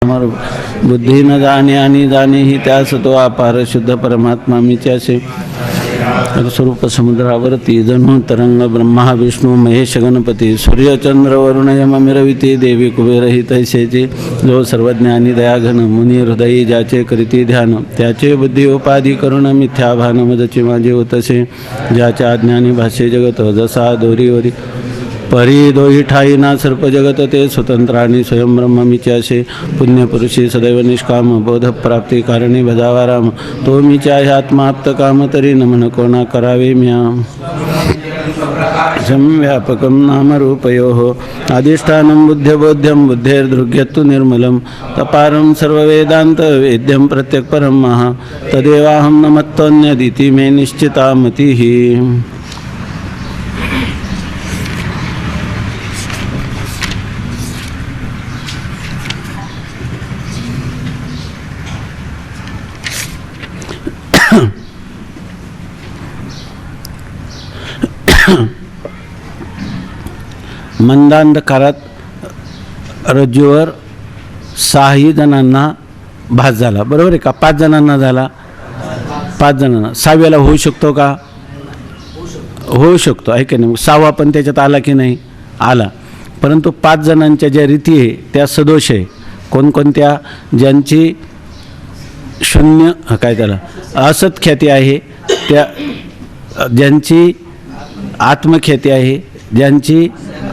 अमर बुद्धी न जाणे आणि जाणे ही त्यास तो अपार शुद्ध परमात्मा मीच्यासे स्वरूप समुद्रावरती जणू तरंग ब्रह्मा विष्णू महेश गणपती सूर्य चंद्र वरुण यम मिरविती देवी कुबेर ही तैसेची जो सर्वज्ञानी दयाघन मुनी हृदयी ज्याचे करीती ध्यान त्याचे बुद्धी उपाधी करुण मिथ्या भान मदची माझे होतसे ज्याच्या अज्ञानी भाषे जगत जसा दोरीवरी परी दोही ठाई ना सर्प जगत ते स्वतंत्र आणि स्वयं ब्रह्म मीच्याशे पुण्यपुरुषी सदैव निष्काम बोध प्राप्ती कारणी भजावा राम तो मीच्या आत्माप्त काम तरी नमन कोणा करावे म्या व्यापकं नामरूपयोः अधिष्ठानं बुद्ध्यबोध्यं बुद्धेर्दृग्यत्तु निर्मलं तपारं सर्ववेदान्त वेद्यं प्रत्यक्परं महा तदेवाहं न मत्तोऽन्यदिति मे निश्चिता मतिः. मंदांधकारात रज्जूवर 6 जणांना भास झाला, बरोबर आहे का? 5 जणांना झाला, 5 जणांना. 6व्याला होऊ शकतो का? होऊ शकतो, आहे की नाही? 6वा पण त्याच्यात आला की नाही? आला. परंतु 5 जणांच्या ज्या रीती आहे त्या सदोष आहे. कोणकोणत्या? ज्यांची शून्य काय त्याला असत ख्याती आहे, त्या ज्यांची आत्मख्याती आहे, ज्यांची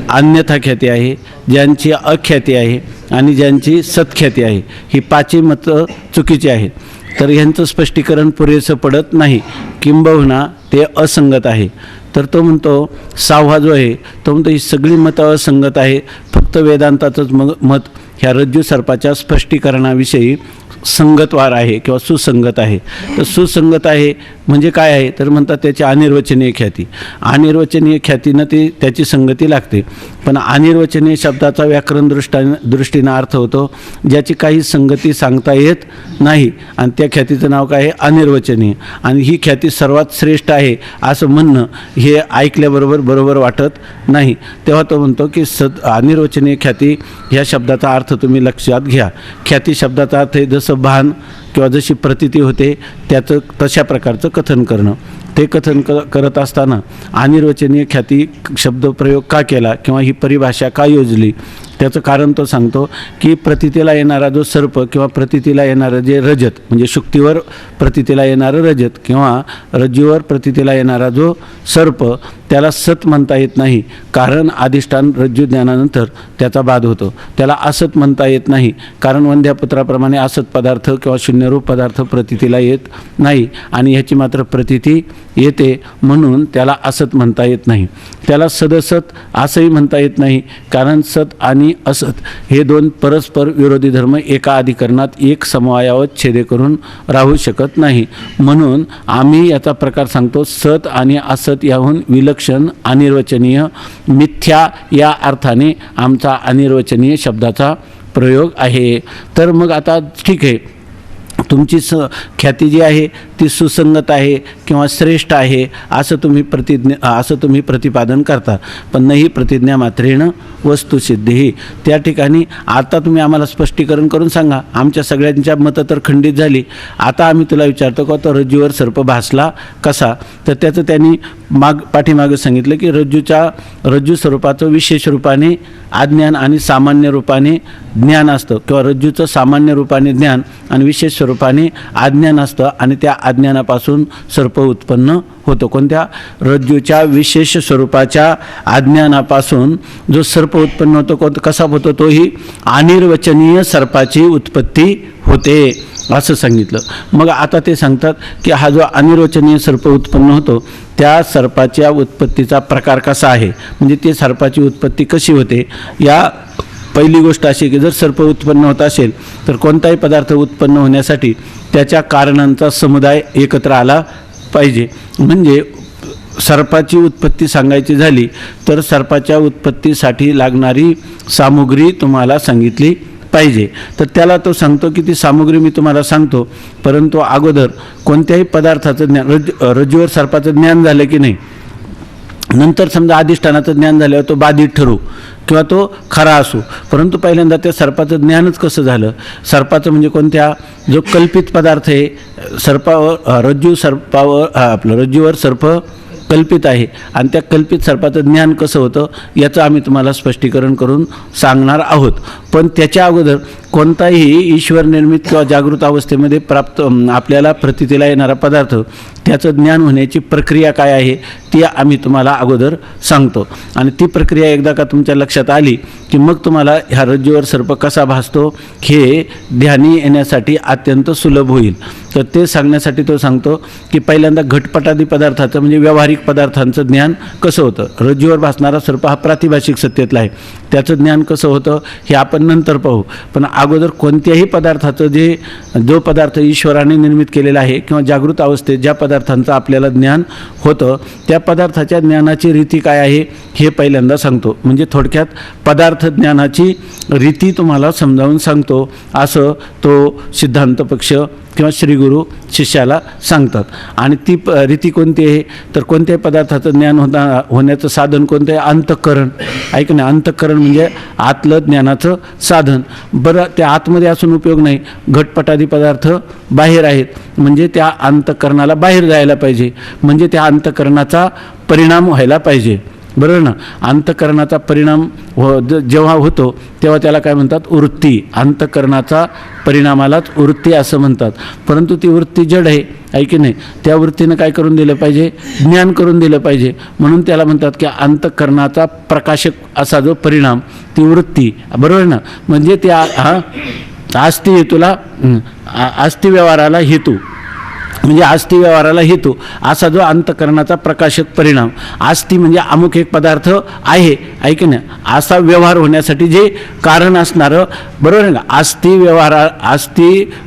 अन्यथा ख्याती आहे, ज्यांची अख्याती आहे आणि ज्यांची सत्ख्याती आहे. ही 5ही मतं चुकीची आहेत. तर ह्यांचं स्पष्टीकरण पुरेसं पडत नाही, किंबहुना ते असंगत आहे. तर तो म्हणतो 6वा जो आहे तो म्हणतो ही सगळी मतं असंगत आहे, फक्त वेदांताचंच मत ह्या रज्जू सर्पाच्या स्पष्टीकरणाविषयी संगतवार आहे किंवा सुसंगत आहे. तर सुसंगत आहे म्हणजे काय आहे? तर म्हणतात त्याची अनिर्वचनीय ख्याती. अनिर्वचनीय ख्यातीनं ती त्याची संगती लागते. पण अनिर्वचनीय शब्दाचा व्याकरण दृष्टीनं अर्थ होतो ज्याची काही संगती सांगता येत नाही, आणि त्या ख्यातीचं नाव काय आहे? अनिर्वचनीय. आणि ही ख्याती सर्वात श्रेष्ठ आहे असं म्हणणं हे ऐकल्याबरोबर बरोबर वाटत नाही. तेव्हा तो म्हणतो की अनिर्वचनीय ख्याती ह्या शब्दाचा अर्थ तुम्ही लक्षात घ्या. ख्याती शब्दाचा अर्थ आहे जसं भान किंवा जशी प्रतीती होते त्याचं तशा प्रकारचं कथन करणं. ते कथन करत असताना अनिर्वचनीय ख्याती शब्दप्रयोग का केला किंवा ही परिभाषा का योजली त्याचं कारण तो सांगतो की प्रतीतीला येणारा जो सर्प किंवा प्रतीतीला येणारं जे रजत म्हणजे शुक्तीवर प्रतीतीला येणारं रजत किंवा रज्जूवर प्रतीतीला येणारा जो सर्प त्याला सत म्हणता येत नाही, कारण अधिष्ठान रज्जू ज्ञानानंतर त्याचा बाध होतो. त्याला असत म्हणता येत नाही, कारण वंध्यापुत्राप्रमाणे असत पदार्थ किंवा शून्यरूप पदार्थ प्रतीतीला येत नाही आणि ह्याची मात्र प्रतीती येते, म्हणून त्याला असत म्हणता येत नाही. त्याला सदसत असंही म्हणता येत नाही, कारण सत आणि असत हे 2 परस्पर विरोधी धर्म एका अधिकरणात एक समवायावत छेदे करून राहू शकत नाही. म्हणून आम्ही याचा प्रकार सांगतो सत आणि असत याहून विलक्षण अनिर्वचनीय मिथ्या या अर्थाने आमचा अनिर्वचनीय शब्दाचा प्रयोग आहे. तर मग आता ठीक आहे, तुमची ख्याती जी आहे ती सुसंगत आहे किंवा श्रेष्ठ आहे असं तुम्ही प्रतिपादन करता. पण नाही प्रतिज्ञा मात्रेण वस्तुसिद्धी. त्या ठिकाणी आता तुम्ही आम्हाला स्पष्टीकरण करून सांगा. आमच्या सगळ्यांच्या मतं तर खंडित झाली. आता आम्ही तुला विचारतो का तो रज्जूवर सर्प भासला कसा? तर त्याचं त्यांनी पाठीमागं सांगितलं की रज्जू स्वरूपाचं विशेष रूपाने अज्ञान आणि सामान्य रूपाने ज्ञान असतं, किंवा रज्जूचं सामान्य रूपाने ज्ञान आणि विशेष स्वरूपाने अज्ञान असतं, आणि त्या अज्ञानापासून सर्प उत्पन्न होतो. कोणत्या? रज्जूच्या विशेष स्वरूपाच्या अज्ञानापासून जो सर्प उत्पन्न होतो कसा होतो? तोही अनिर्वचनीय सर्पाची उत्पत्ती होते असं सांगितलं. मग आता ते सांगतात की हा जो अनिर्वचनीय सर्प उत्पन्न होतो त्या सर्पाच्या उत्पत्तीचा प्रकार कसा आहे, म्हणजे ते सर्पाची उत्पत्ती कशी होते. या पहिली गोष्ट अशी की जर सर्प उत्पन्न होत असेल तर कोणताही पदार्थ उत्पन्न होण्यासाठी त्याच्या कारणांचा समुदाय एकत्र आला पाहिजे. म्हणजे सर्पाची उत्पत्ती सांगायची झाली तर सर्पाच्या उत्पत्तीसाठी लागणारी सामुग्री तुम्हाला सांगितली पाहिजे. तर त्याला तो सांगतो की ती सामुग्री मी तुम्हाला सांगतो, परंतु अगोदर कोणत्याही पदार्थाचं ज्ञान रज्जूवर सर्पाचं ज्ञान झालं की नाही नंतर समजा अधिष्ठानाचं ज्ञान झाल्यावर तो बाधित ठरू किंवा तो खरा असो, परंतु पहिल्यांदा त्या सर्पाचं ज्ञानच कसं झालं? सर्पाचं म्हणजे कोणत्या, जो कल्पित पदार्थ आहे, रज्जूवर सर्प कल्पित आहे आणि त्या कल्पित सर्पाचं ज्ञान कसं होतं याचं आम्ही तुम्हाला स्पष्टीकरण करून सांगणार आहोत. पण त्याच्या अगोदर कोणताही ईश्वर निर्मित किंवा जागृत अवस्थेमध्ये प्राप्त आपल्याला प्रतीतीला येणारा पदार्थ, त्याचं ज्ञान होण्याची प्रक्रिया काय आहे ती आम्ही तुम्हाला अगोदर सांगतो. आणि ती प्रक्रिया एकदा का तुमच्या लक्षात आली की मग तुम्हाला ह्या रज्जूवर सर्प कसा भासतो हे ध्यानी येण्यासाठी अत्यंत सुलभ होईल. तर ते सांगण्यासाठी तो सांगतो की पहिल्यांदा घटपटादी पदार्थाचं म्हणजे व्यावहारिक पदार्थांचं ज्ञान कसं होतं. रज्जूवर भासणारा सर्प हा प्रातिभाषिक सत्तेतला आहे, त्याचं ज्ञान कसं होतं हे आपण नंतर पाहू. पण अगोदर कोणत्याही पदार्थाचं जो पदार्थ ईश्वराने निर्मित केलेला आहे किंवा जागृत अवस्थेत ज्या पदार्थांचं आपल्याला ज्ञान होतं त्या पदार्थाच्या ज्ञानाची रीती काय आहे हे पहिल्यांदा सांगतो. म्हणजे थोडक्यात पदार्थ ज्ञानाची रीती तुम्हाला समजावून सांगतो असं तो सिद्धांत पक्ष किंवा श्रीगुरू शिष्याला सांगतात. आणि ती रीती कोणती आहे तर कोणत्याही पदार्थाचं ज्ञान होण्याचं साधन कोणतं आहे? अंतःकरण. ऐक ना, अंतःकरण म्हणजे आतलं ज्ञानाचं साधन. बरं, त्या आतमध्ये असून उपयोग नाही, घटपटादी पदार्थ बाहेर आहेत म्हणजे त्या अंतःकरणाला बाहेर जायला पाहिजे, म्हणजे त्या अंतःकरणाचा परिणाम व्हायला पाहिजे. बरोबर ना. अंतःकरणाचा परिणाम जेव्हा होतो तेव्हा त्याला काय म्हणतात? वृत्ती. अंतःकरणाचा परिणामालाच वृत्ती असं म्हणतात. परंतु ती वृत्ती जड आहे, आहे की नाही. त्या वृत्तीनं काय करून दिलं पाहिजे? ज्ञान करून दिलं पाहिजे. म्हणून त्याला म्हणतात की अंतःकरणाचा प्रकाशक असा जो परिणाम, ती वृत्ती. बरोबर ना. म्हणजे त्या आस्ती हेतूला, आस्ती व्यवहाराला हेतू म्हणजे आस्ती व्यवहाराला हेतू असा जो अंतःकरणाचा प्रकाशक परिणाम. आस्ती म्हणजे अमुक एक पदार्थ आहे, ऐक ना, असा व्यवहार होण्यासाठी जे कारण असणारं. बरोबर आहे ना. आस्ती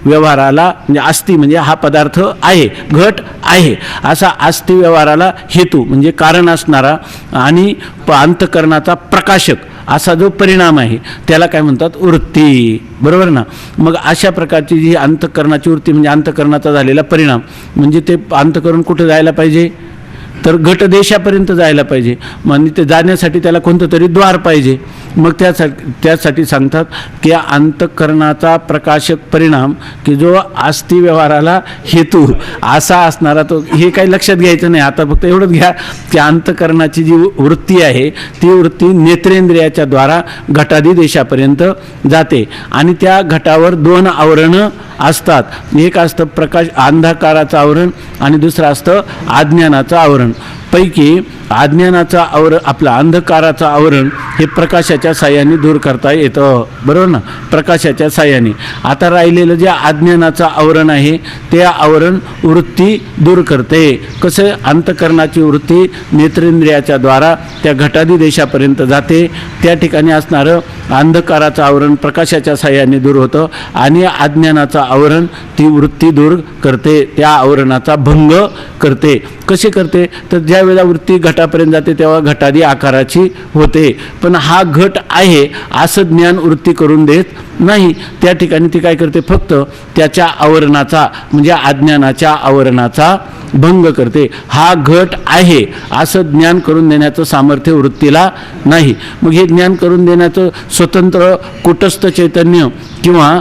व्यवहाराला म्हणजे आस्ती म्हणजे हा पदार्थ आहे, घट आहे, असा आस्ती व्यवहाराला हेतू म्हणजे कारण असणारा आणि अंतःकरणाचा प्रकाशक असा जो परिणाम आहे त्याला काय म्हणतात? वृत्ती. बरोबर ना. मग अशा प्रकारची जी अंतःकरणाची वृत्ती म्हणजे अंतःकरणाचा झालेला परिणाम, म्हणजे ते अंतःकरण कुठं जायला पाहिजे तर घटदेशापर्यंत जायला पाहिजे. म्हणजे ते जाण्यासाठी त्याला कोणतं तरी द्वार पाहिजे. मग त्यासाठी सांगतात की अंतःकरणाचा प्रकाशक परिणाम की जो आस्ती व्यवहाराला हेतू असा असणारा तो, हे काही लक्षात घ्यायचं नाही. आता फक्त एवढंच घ्या की अंतःकरणाची जी वृत्ती आहे ती वृत्ती नेत्रेंद्रियाच्या द्वारा घटादी देशापर्यंत जाते आणि त्या घटावर दोन आवरणं असतात. एक असतं अंधकाराचं आवरण आणि दुसरं असतं अज्ञानाचं आवरण. पैकी अज्ञानाचा आपला अंधकाराचं आवरण हे प्रकाशाच्या साह्याने दूर करता येतं. बरोबर ना. प्रकाशाच्या साह्याने. आता राहिलेलं जे अज्ञानाचं आवरण आहे ते आवरण वृत्ती दूर करते. कसं? अंतःकरणाची वृत्ती नेत्रेंद्रियाच्या द्वारा त्या घटादी देशापर्यंत जाते. त्या ठिकाणी असणारं अंधकाराचं आवरण प्रकाशाच्या साह्याने दूर होतं आणि अज्ञानाचं आवरण ती वृत्ती दूर करते, त्या आवरणाचा भंग करते. कशी करते तर ज्या वेळेला वृत्ती घटापर्यंत जाते तेव्हा घटादी आकाराची होते. पण हा घट आहे असं ज्ञान वृत्ती करून देत नाही. त्या ठिकाणी ती काय करते? फक्त त्याच्या आवरणाचा म्हणजे अज्ञानाच्या आवरणाचा भंग करते. हा घट आहे असं ज्ञान करून देण्याचं सामर्थ्य वृत्तीला नाही. मग हे ज्ञान करून देण्याचं स्वतंत्र कुटस्थ चैतन्य किंवा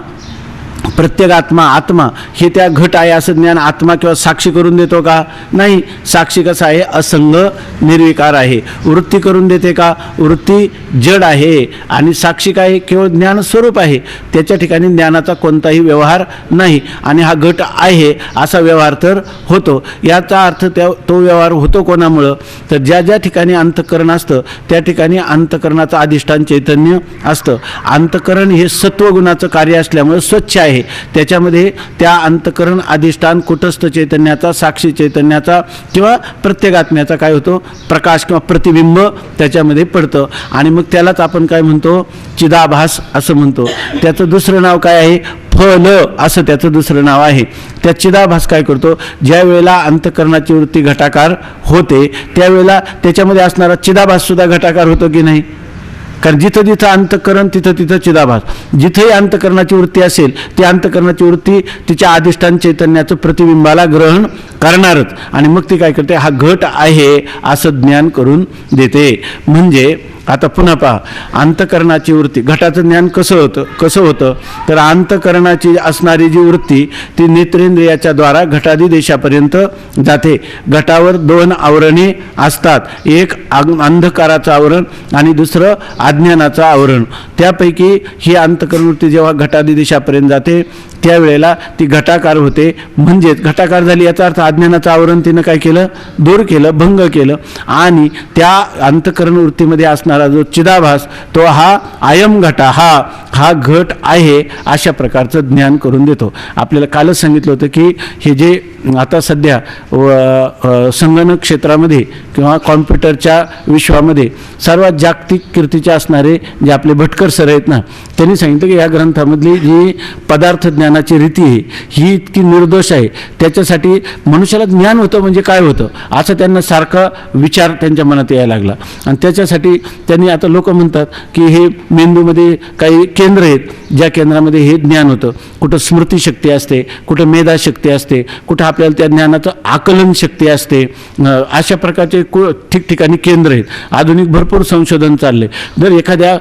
प्रत्येक आत्मा हे त्या घट आहे असं ज्ञान आत्मा किंवा साक्षी करून देतो का? नाही. साक्षी कसा आहे? असंग निर्विकार आहे. वृत्ती करून देते का? वृत्ती जड आहे आणि साक्षी काय? केवळ ज्ञानस्वरूप आहे. त्याच्या ठिकाणी ज्ञानाचा कोणताही व्यवहार नाही आणि हा घट आहे असा व्यवहार तर होतो. याचा अर्थ तो व्यवहार होतो कोणामुळं तर ज्या ज्या ठिकाणी अंतःकरण असतं त्या ठिकाणी अंतःकरणाचं अधिष्ठान चैतन्य असतं. अंतःकरण हे सत्वगुणाचं कार्य असल्यामुळे स्वच्छ आहे. त्याच्यामध्ये त्या अंतःकरण अधिष्ठान कुटस्थ चैतन्याचा, साक्षी चैतन्याचा किंवा प्रत्येगात्म्याचा काय होतो? प्रकाश किंवा प्रतिबिंब त्याच्यामध्ये पडतं आणि मग त्यालाच आपण काय म्हणतो? चिदाभास असं म्हणतो. त्याचं दुसरं नाव काय आहे? फल असं त्याचं दुसरं नाव आहे. त्या चिदाभास काय करतो? ज्या वेळेला अंतःकरणाची वृत्ती घटाकार होते त्यावेळेला त्याच्यामध्ये असणारा चिदाभास सुद्धा घटाकार होतो की नाही? कारण जिथं जिथं अंतःकरण तिथं तिथं चिदाभास. जिथेही अंतःकरणाची वृत्ती असेल ती अंतःकरणाची वृत्ती तिच्या अधिष्ठान चैतन्याचं प्रतिबिंबाला ग्रहण करणारच, आणि मग ती काय करते, हा घट आहे असं ज्ञान करून देते. म्हणजे आता पुन्हा पहा, अंतःकरणाची वृत्ती, घटाचं ज्ञान कसं होतं तर अंतःकरणाची असणारी जी वृत्ती ती नेत्रेंद्रियाच्या द्वारा घटादी देशापर्यंत जाते. घटावर 2 आवरणे असतात, एक अंधकाराचं आवरण आणि दुसरं अज्ञानाचं आवरण. त्यापैकी ही अंतःकरण वृत्ती जेव्हा घटादी देशापर्यंत जाते त्यावेळेला ती घटाकार होते. म्हणजेच घटाकार झाली याचा अर्थ अज्ञानाचं आवरण तिनं काय केलं, दूर केलं, भंग केलं, आणि त्या अंतःकरण वृत्तीमध्ये असणारा जो चिदाभास तो हा अयम घटा, हा घट आहे अशा प्रकारचं ज्ञान करून देतो. आपल्याला कालच सांगितलं होतं की हे जे आता सध्या संगणक क्षेत्रामध्ये किंवा कॉम्प्युटरच्या विश्वामध्ये सर्वात जागतिक कीर्तीचे असणारे जे आपले भटकर सर आहेत ना, त्यांनी सांगितलं की या ग्रंथामधली जी पदार्थ ज्ञानाची रीती आहे ही इतकी निर्दोष आहे. त्याच्यासाठी मनुष्याला ज्ञान होतं म्हणजे काय होतं असं त्यांना सारखा विचार त्यांच्या मनात यायला लागला. आणि त्याच्यासाठी त्यांनी, आता लोक म्हणतात की हे मेंदूमध्ये काही केंद्र आहेत, ज्या केंद्रामध्ये हे ज्ञान होतं. कुठं स्मृतिशक्ती असते, कुठं मेधाशक्ती असते, कुठं आपल्याला त्या ज्ञानाचं आकलन शक्ती असते. अशा प्रकारचे ठिकठिकाणी केंद्र आहेत. आधुनिक भरपूर संशोधन चालले. जर एखाद्या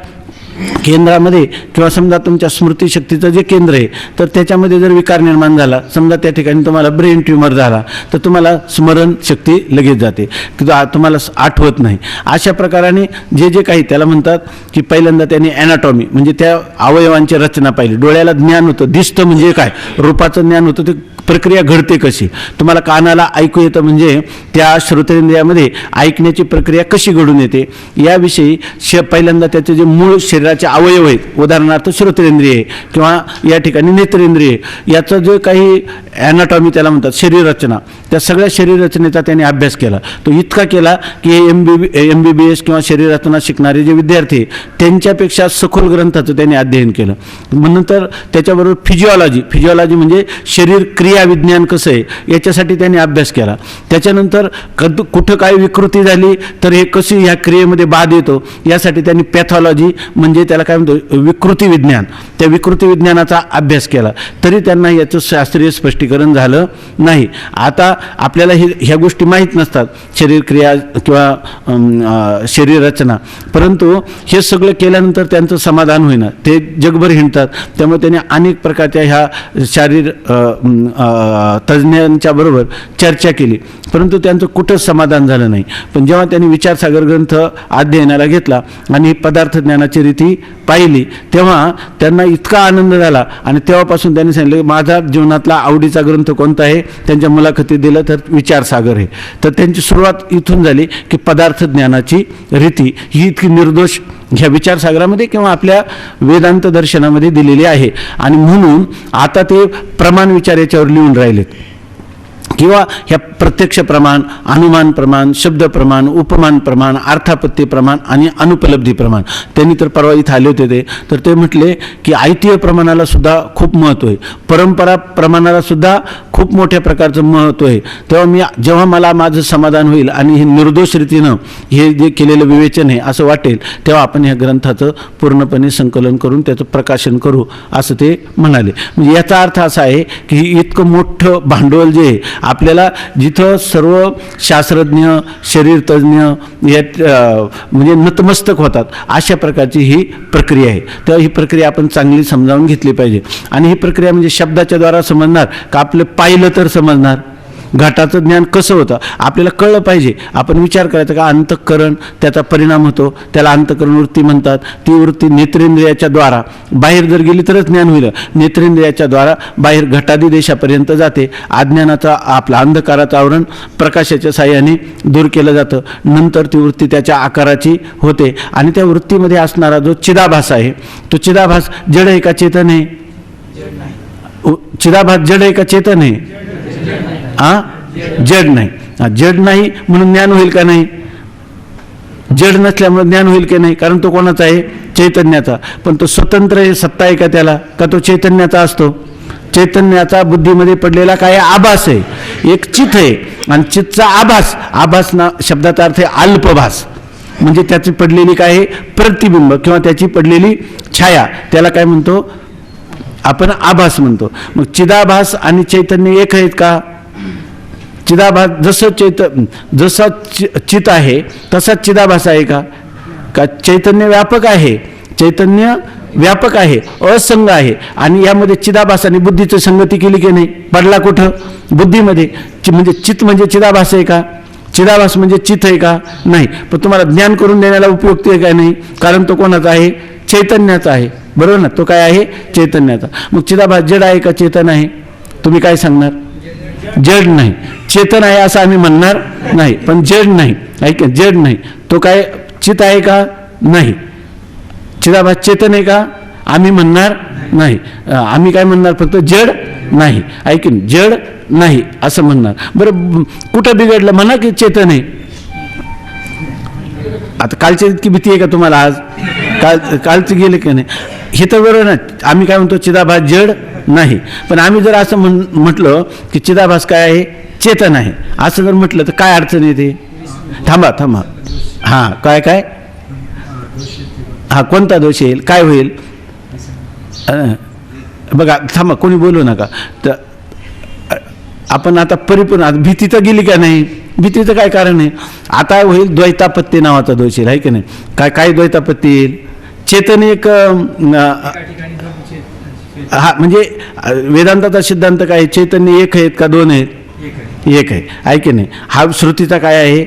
केंद्रामध्ये किंवा समजा तुमच्या स्मृतिशक्तीचं जे केंद्र आहे तर त्याच्यामध्ये जर विकार निर्माण झाला, समजा त्या ठिकाणी तुम्हाला ब्रेन ट्यूमर झाला, तर तुम्हाला स्मरणशक्ती लगेच जाते, किंवा तुम्हाला आठवत नाही. अशा प्रकाराने जे जे काही त्याला म्हणतात की पहिल्यांदा त्यांनी ॲनाटॉमी म्हणजे त्या अवयवांची रचना पाहिली. डोळ्याला ज्ञान होतं, दिसतं म्हणजे काय, रूपाचं ज्ञान होतं, ते प्रक्रिया घडते कशी. तुम्हाला कानाला ऐकू येतं म्हणजे त्या श्रोतेंद्रियामध्ये ऐकण्याची प्रक्रिया कशी घडून येते याविषयी पहिल्यांदा त्याचे जे मूळ शरीराचे अवयव आहेत, उदाहरणार्थ श्रोतेंद्रिय किंवा या ठिकाणी नेत्रेंद्रिय, याचं जे काही ॲनाटॉमी त्याला म्हणतात शरीर रचना, त्या सगळ्या शरीर रचनेचा त्यांनी अभ्यास केला. तो इतका केला की MBBS किंवा शरीर रचना शिकणारे जे विद्यार्थी त्यांच्यापेक्षा सखोल ग्रंथाचं त्यांनी अध्ययन केलं. नंतर त्याच्याबरोबर फिजिओलॉजी म्हणजे शरीर क्रिया विज्ञान कसं आहे याच्यासाठी त्यांनी अभ्यास केला. त्याच्यानंतर कुठं काय विकृती झाली तर हे कशी ह्या क्रियेमध्ये बाध येतो यासाठी त्यांनी पॅथॉलॉजी म्हणजे त्याला काय म्हणतो विकृती विज्ञान, त्या विकृती विज्ञानाचा अभ्यास केला. तरी त्यांना याचं शास्त्रीय स्पष्टीकरण झालं नाही. आता आपल्याला ह्या गोष्टी माहीत नसतात, शरीर क्रिया किंवा शरीर रचना, परंतु हे सगळं केल्यानंतर त्यांचं समाधान होईना. ते जगभर हिंडतात. त्यामुळे त्यांनी अनेक प्रकारच्या ह्या शारीर तज्ज्ञांच्या बरोबर चर्चा केली, परंतु त्यांचं कुठंच समाधान झालं नाही. पण जेव्हा त्यांनी विचारसागर ग्रंथ अध्ययनाला घेतला आणि पदार्थ ज्ञानाची रीती पाहिली तेव्हा त्यांना इतका आनंद झाला. आणि तेव्हापासून त्यांनी सांगितलं माझा जीवनातला आवडीचा ग्रंथ कोणता आहे, त्यांच्या मुलाखतीत दिलं तर विचारसागर आहे. तर त्यांची सुरुवात इथून झाली की पदार्थ ज्ञानाची रीती ही इतकी निर्दोष ह्या विचारसागरामध्ये किंवा आपल्या वेदांत दर्शनामध्ये दिलेली आहे. आणि म्हणून आता ते प्रमाण विचार याच्यावर लिहून राहिलेत, किंवा ह्या प्रत्यक्ष प्रमाण, अनुमान प्रमाण, शब्द प्रमाण, उपमान प्रमाण, अर्थापत्ती प्रमाण आणि अनुपलब्धी प्रमाण. त्यांनी तर परवा इथं आले होते तर ते म्हटले की आयतीय प्रमाणाला सुद्धा खूप महत्त्व आहे, परंपरा प्रमाणाला सुद्धा खूप मोठ्या प्रकारचं महत्त्व आहे. तेव्हा जेव्हा मला माझं समाधान होईल आणि हे निर्दोष रीतीनं हे जे केलेलं विवेचन आहे असं वाटेल तेव्हा आपण ह्या ग्रंथाचं पूर्णपणे संकलन करून त्याचं प्रकाशन करू असं ते म्हणाले. म्हणजे याचा अर्थ असा आहे की इतकं मोठं भांडवल जे आहे आपल्याला, जिथं सर्व शास्त्रज्ञ शरीरतज्ञ यात म्हणजे नतमस्तक होतात अशा प्रकारची ही प्रक्रिया आहे. तर ही प्रक्रिया आपण चांगली समजावून घेतली पाहिजे. आणि ही प्रक्रिया म्हणजे शब्दाच्या द्वारा समजणार का आपलं पाहिलं तर समजणार. घटाचं ज्ञान कसं होतं आपल्याला कळलं पाहिजे. आपण विचार करायचा का अंतःकरण त्याचा परिणाम होतो, त्याला अंतःकरण वृत्ती म्हणतात. ती वृत्ती नेत्रेंद्रियाच्या द्वारा बाहेर जर गेली तरच ज्ञान होईल. नेत्रेंद्रियाच्या द्वारा बाहेर घटादी देशापर्यंत जाते. अज्ञानाचा आपला अंधकाराचं आवरण प्रकाशाच्या साह्याने दूर केलं जातं. नंतर ती वृत्ती त्याच्या आकाराची होते आणि त्या वृत्तीमध्ये असणारा जो चिदाभास आहे तो चिदाभास जड आहे का चेतन आहे? चिदाभास जड आहे का चेतन आहे? जड नाही. जड नाही म्हणून ज्ञान होईल का नाही? जड नसल्यामुळे ज्ञान होईल की नाही? कारण तो कोणाचा आहे? चैतन्याचा. पण तो स्वतंत्र आहे, सत्ता आहे का त्याला? का तो चैतन्याचा असतो? चैतन्याचा बुद्धीमध्ये पडलेला काय आभास आहे, एक चित आहे. आणि चितचा आभास, आभास ना शब्दाचा अर्थ आहे अल्पभास. म्हणजे त्याची पडलेली काय आहे, प्रतिबिंब किंवा त्याची पडलेली छाया, त्याला काय म्हणतो आपण, आभास म्हणतो. मग चिदाभास आणि चैतन्य एक आहेत का? चिदाभास जसा चित आहे तसाच चिदाभास आहे का? का चैतन्य व्यापक आहे, चैतन्य व्यापक आहे, असंग आहे, आणि यामध्ये चिदाभास आणि बुद्धीची संगती केली की नाही? पडला कुठं? बुद्धीमध्ये. म्हणजे चित म्हणजे चिदाभास आहे का? चिदाभास म्हणजे चित आहे का? नाही. पण तुम्हाला ज्ञान करून देण्याला उपयुक्त आहे का? नाही. कारण तो कोणाचा आहे? चैतन्याचा आहे. बरोबर ना? तो काय आहे? चैतन्याचा. मग चिदाभास जड आहे का चेतन आहे? तुम्ही काय सांगणार? जड नाही. चेतन आहे असं आम्ही म्हणणार नाही, पण जड नाही. ऐक, जड नाही. तो काय चित आहे का? नाही. चिदाभास चेतन आहे का? आम्ही म्हणणार नाही. आम्ही काय म्हणणार? फक्त जड नाही. ऐकून जड नाही असं म्हणणार. बरं, कुठं बिघडलं? म्हणा की चेतन आहे. आता कालच्या इतकी भीती आहे का तुम्हाला? आज कालचं गेले की नाही? हे तर बरोबर ना. आम्ही काय म्हणतो? चिदाभास जड नाही. पण आम्ही जर असं म्हटलं की चिदाभास काय आहे? चेतन आहे, असं जर म्हटलं तर काय अडचण येते? थांबा. हां, काय हा कोणता दोष येईल? काय होईल? बघा, थांबा, कोणी बोलू नका. तर आपण आता परिपूर्ण, भीती तर गेली का नाही? भीतीचं काय कारण आहे? आता होईल द्वैतापत्ती नावाचा दोष येईल, आहे की नाही? काय द्वैतापत्ती येईल? चेतन एक, हा म्हणजे वेदांताचा सिद्धांत काय? चैतन्य एक आहेत का दोन आहेत? एक आहे, आहे की नाही? हा श्रुतीचा काय आहे?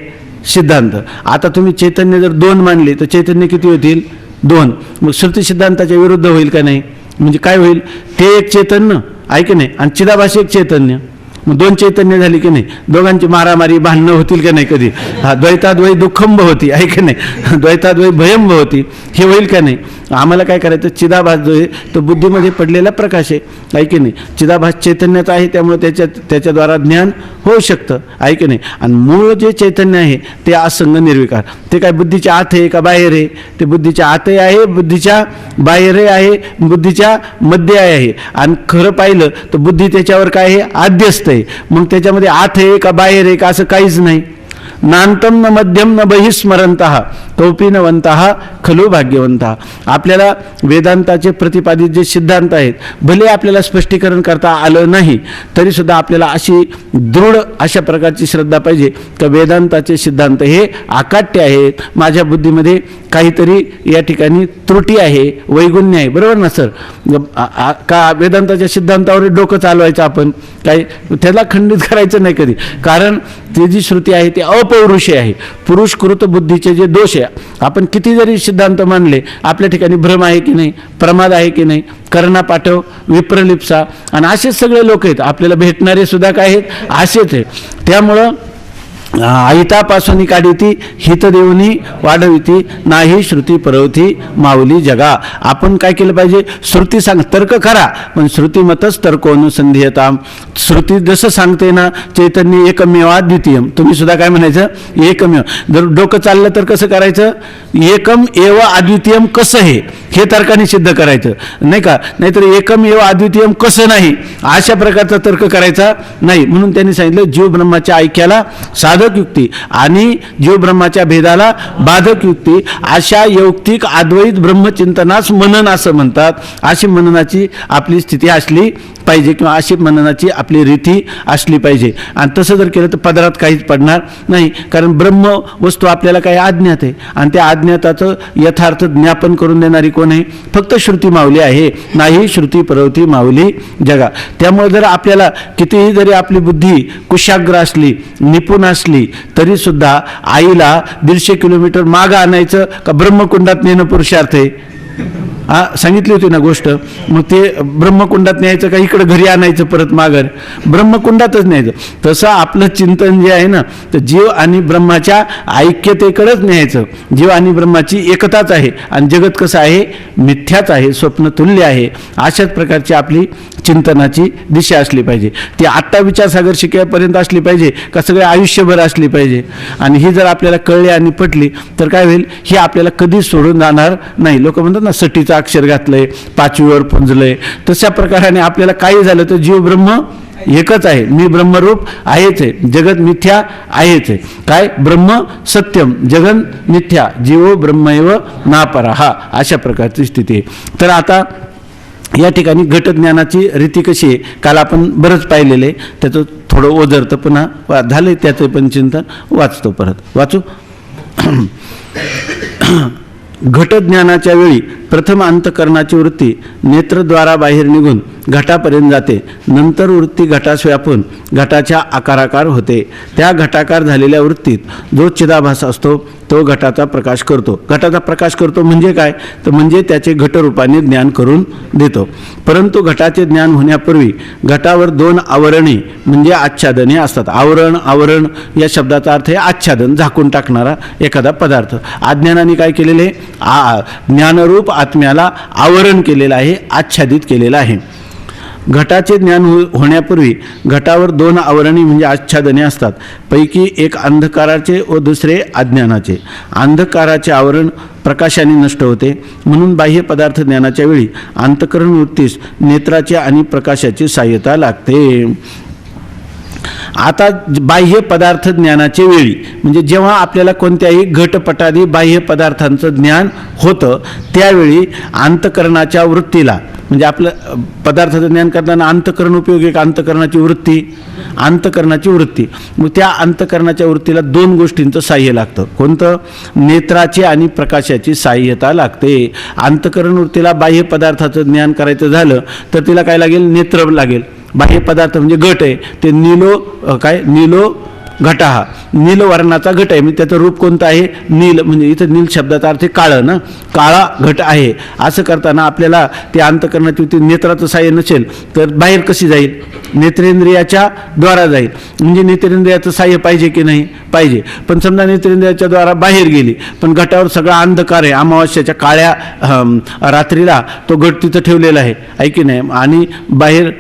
सिद्धांत. आता तुम्ही चैतन्य जर दोन मानले तर चैतन्य किती होतील? दोन. मग श्रुती सिद्धांताच्या विरुद्ध होईल का नाही? म्हणजे काय होईल? ते एक चैतन्य, आहे की नाही, आणि चिदाभास एक चैतन्य. मग दोन चैतन्य झाली की नाही? दोघांची मारामारी, भांडणं होतील का नाही कधी? हा, द्वैताद्वै दुःखंब होती, आहे की नाही? द्वैताद्वै भयंब होती. हे होईल का नाही? आम्हाला काय करायचं? चिदाभास जो आहे तो बुद्धीमध्ये पडलेला प्रकाश आहे की नाही? चिदाभास चैतन्याचा आहे, त्यामुळे त्याच्याद्वारा ज्ञान होऊ शकतं, आहे की नाही? आणि मूळ जे चैतन्य आहे ते असंग निर्विकार. ते काय बुद्धीच्या आत आहे का बाहेर आहे? ते बुद्धीच्या आतही आहे, बुद्धीच्या बाहेरही आहे, बुद्धीच्या मध्ये आहे. आणि खरं पाहिलं तर बुद्धी त्याच्यावर काय आहे? आद्यस्त आहे. मग त्याच्यामध्ये आत आहे का बाहेर आहे का? असं काहीच नाही. नांतम न मध्यम न बहिस्मरंतः कौपी न वंतः खलु भाग्यवंतः. आपल्याला वेदांताचे प्रतिपादित जे सिद्धांत आहेत, भले आपल्याला स्पष्टीकरण करता आलं नाही तरी सुद्धा आपल्याला अशी दृढ अशा प्रकारची श्रद्धा पाहिजे की वेदांताचे सिद्धांत हे अकाट्य आहेत. माझ्या बुद्धीमध्ये काहीतरी या ठिकाणी त्रुटी आहे, वैगुण्य आहे. बरोबर ना सर? का वेदांताच्या सिद्धांतावर डोकं चालवायचं आपण? काही त्याला खंडित करायचं नाही कधी. कारण ती जी श्रुती आहे ती अपौरुषी आहे. पुरुषकृत बुद्धीचे जे दोष आहे, आपण किती जरी सिद्धांत मानले, आपल्या ठिकाणी भ्रम आहे की नाही, प्रमाद आहे की नाही, करणा पाठव, विप्रलिप्सा, आणि असेच सगळे लोक आहेत आपल्याला भेटणारे सुद्धा काय आहेत? असेच आहे. त्यामुळं आयतापासून काढिती हित देऊनी वाढविती नाही श्रुती परवती माऊली जगा. आपण काय केलं पाहिजे? श्रुती सांग, तर्क करा, पण श्रुतीमतच तर्कोनुसंधीयता. श्रुती जसं सांगते ना, चैतन्य एकमेव अद्वितीयम, तुम्ही सुद्धा काय म्हणायचं? एकमेव. जर डोकं चाललं तर कसं करायचं? एकम एव अद्वितीयम कसं हे तर्काने सिद्ध करायचं, नाही का? नाहीतर एकम एव अद्वितीयम कसं नाही, अशा प्रकारचा तर्क करायचा नाही. म्हणून त्यांनी सांगितलं जीव ब्रह्माच्या ऐक्याला साधक युक्ती आणि जीव ब्रह्माच्या भेदाला बाधक युक्ती, अशा यौक्तिक अद्वैत ब्रह्मचिंतनास मनन असं म्हणतात. अशी मननाची आपली स्थिती असली पाहिजे किंवा अशी मननाची आपली रीती असली पाहिजे. आणि तसं जर केलं तर पदरात काहीच पडणार नाही. कारण ब्रह्म वस्तू आपल्याला काही अज्ञात आहे, आणि त्या अज्ञाताचं यथार्थ ज्ञापन करून देणारी कोण आहे? फक्त श्रुती माऊली आहे. नाही श्रुती परवती माऊली जगा. त्यामुळे जर आपल्याला कितीही जरी आपली बुद्धी कुशाग्र असली, निपुण असली, तरी सुद्धा आईला 150 किलोमीटर मागं आणायचं का ब्रह्मकुंडात नेणं पुरुषार्थ आहे? सांगितली होती ना गोष्ट. मग ते ब्रह्मकुंडात न्यायचं का इकडं घरी आणायचं परत माघार? ब्रह्मकुंडातच न्यायचं. तसं आपलं चिंतन जे आहे ना, तर जीव आणि ब्रह्माच्या ऐक्यतेकडेच न्यायचं. जीव आणि ब्रह्माची एकताच आहे, आणि जगत कसं आहे? मिथ्याच आहे, स्वप्नतुल्य आहे. अशाच प्रकारची आपली चिंतनाची दिशा असली पाहिजे. ती आत्ता विचारसागर शिकेपर्यंत असली पाहिजे का सगळे आयुष्यभर असली पाहिजे? आणि ही जर आपल्याला कळली आणि पटली तर काय होईल? ही आपल्याला कधीच सोडून जाणार नाही. लोक म्हणतात ना, सटीचं अक्षर घातलंय, 5वीवर पुंजलंय, तशा प्रकाराने आपल्याला काही झालं तर जीव ब्रह्म एकच आहे, मी ब्रह्मरूप आहेच आहे, जगत मिथ्या आहेच आहे. काय? ब्रह्म सत्यम जगन मिथ्या जीवो ब्रह्मैव नापरा, हा अशा प्रकारची स्थिती आहे. तर आता या ठिकाणी घटज्ञानाची रीती कशी आहे काल आपण बरंच पाहिलेलं आहे, त्याचं थोडं ओझरतं पुन्हा झालं त्याचं पण चिंतन वाचतो, परत वाचू. घटज्ञानाच्या वेळी प्रथम अंतःकरणाची वृत्ती नेत्रद्वारा बाहेर निघून घटापर्यंत जाते, नंतर वृत्ती घटास व्यापून घटाच्या आकाराकार होते. त्या घटाकार झालेल्या वृत्तीत जो चिदाभास असतो तो घटाचा प्रकाश करतो. घटाचा प्रकाश करतो म्हणजे काय? तर म्हणजे त्याचे घटरूपाने ज्ञान करून देतो. परंतु घटाचे ज्ञान होण्यापूर्वी घटावर दोन आवरणे म्हणजे आच्छादने असतात. आवरण या शब्दाचा अर्थ आहे आच्छादन, झाकून टाकणारा एखादा पदार्थ. अज्ञानाने काय केलेले? ज्ञानरूप आत्म्याला आवरण केलेलं आहे, आच्छादित केलेलं आहे. घटाचे ज्ञान होण्यापूर्वी घटावर दोन आवरणे म्हणजे आच्छादने असतात. पैकी एक अंधकाराचे व दुसरे अज्ञानाचे. अंधकाराचे आवरण प्रकाशाने नष्ट होते, म्हणून बाह्य पदार्थ ज्ञानाच्या वेळी अंतःकरण वृत्तीस नेत्राची आणि प्रकाशाची सहाय्यता लागते. आता बाह्य पदार्थ ज्ञानाच्या वेळी म्हणजे जेव्हा आपल्याला कोणत्याही घटपटादी बाह्य पदार्थांचं ज्ञान होतं त्यावेळी अंतःकरणाच्या वृत्तीला म्हणजे आपलं पदार्थाचं ज्ञान करताना अंतःकरण उपयोग आहे. अंतःकरणाची वृत्ती मग त्या अंतःकरणाच्या वृत्तीला दोन गोष्टींचं साह्य लागतं. कोणतं? नेत्राची आणि प्रकाशाची सहाय्यता लागते. अंतःकरण वृत्तीला बाह्य पदार्थाचं ज्ञान करायचं झालं तर तिला काय लागेल? नेत्र लागेल. बाह्य पदार्थ म्हणजे घट आहे, ते नीलो घटा, हा नील वर्णाचा घट आहे, म्हणजे त्याचं रूप कोणतं आहे? नील. म्हणजे इथं नील शब्दाचा अर्थ काळं ना, काळा घट आहे. असं करताना आपल्याला ते अंतःकरणाची वृत्ती नेत्राचं साह्य नसेल तर बाहेर कशी जाईल? नेत्रेंद्रियाच्या द्वारा जाईल. म्हणजे नेत्रेंद्रियाचं साह्य पाहिजे की नाही? पाहिजे. पण समजा नेत्रेंद्रियाच्या द्वारा बाहेर गेली पण घटावर सगळा अंधकार आहे, अमावास्याच्या काळ्या रात्रीला तो घट तिथं ठेवलेला आहे की नाही, आणि बाहेर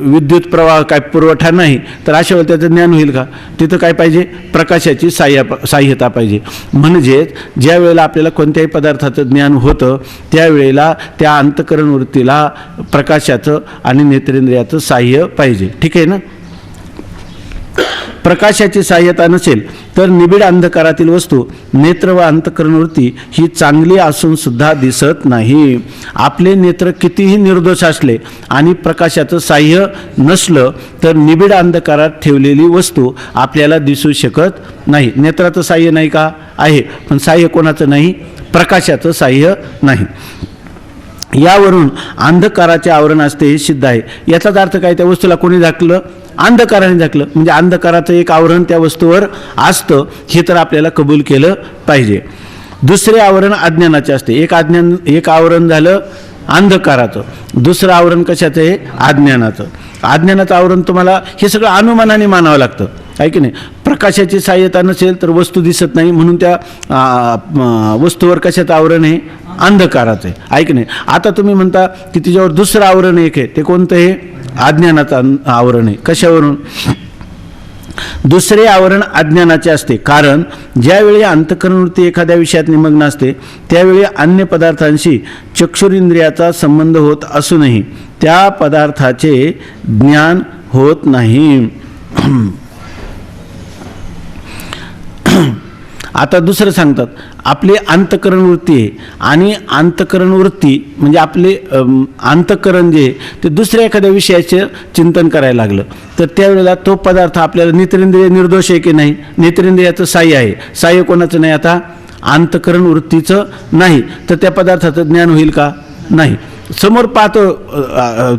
विद्युत प्रवाह काय पुरवठा नाही, तर अशा वेळेला त्याचं ज्ञान होईल का? तिथं काय पाहिजे? प्रकाशाची सहाय्यता पाहिजे. म्हणजेच ज्या वेळेला आपल्याला कोणत्याही पदार्थाचं ज्ञान होतं त्यावेळेला त्या अंतःकरण वृत्तीला प्रकाशाचं आणि नेत्रेंद्रियाचं साह्य पाहिजे. ठीक आहे ना? प्रकाशाची सहाय्यता नसेल तर निबिड अंधकारातील वस्तू नेत्र व अंतःकरण वृत्ती ही चांगली असून सुद्धा दिसत नाही. आपले नेत्र कितीही निर्दोष असले आणि प्रकाशाचं साह्य नसलं तर निबिड अंधकारात ठेवलेली वस्तू आपल्याला दिसू शकत नाही. नेत्राचं साह्य नाही का? आहे, पण साह्य कोणाचं नाही? प्रकाशाचं साह्य नाही. यावरून अंधकाराचे आवरण असते हे सिद्ध आहे. याचाच अर्थ काय? त्या वस्तूला कोणी झाकलं? अंधकाराने झाकलं. म्हणजे अंधकाराचं एक आवरण त्या वस्तूवर असतं, हे तर आपल्याला कबूल केलं पाहिजे. दुसरे आवरण अज्ञानाचे असते. एक आवरण झालं अंधकाराचं, दुसरं आवरण कशाचं आहे? अज्ञानाचं. अज्ञानाचं आवरण तुम्हाला हे सगळं अनुमानाने मानावं लागतं, आहे की नाही? प्रकाशाची सहाय्यता नसेल तर वस्तू दिसत नाही, म्हणून त्या वस्तूवर कशाचं आवरण आहे? अंधकाराचं आहे की नाही? आता तुम्ही म्हणता की तिच्यावर दुसरं आवरण एक आहे, ते कोणतं आहे? अज्ञानाचं आवरण आहे. कशावरून? दुसरे आवरण अज्ञानाचे असते, कारण ज्यावेळी अंतःकरण वृत्ती एखाद्या विषयात निमग्न असते त्यावेळी अन्य पदार्थांशी चक्षुरिंद्रियाचा संबंध होत असूनही त्या पदार्थाचे ज्ञान होत नाही. आता दुसरं सांगतात, आपली अंतःकरण वृत्ती आहे आणि अंतःकरण वृत्ती म्हणजे आपले अंतःकरण जे ते दुसऱ्या एखाद्या विषयाचे चिंतन करायला लागलं तर त्यावेळेला तो पदार्थ आपल्याला नेत्रेंद्रिय निर्दोष आहे की नाही? नेत्रेंद्रियाचं साह्य आहे. साह्य कोणाचं नाही? आता अंतःकरण वृत्तीचं नाही, तर त्या पदार्थाचं ज्ञान होईल का? नाही. समोर पाहतो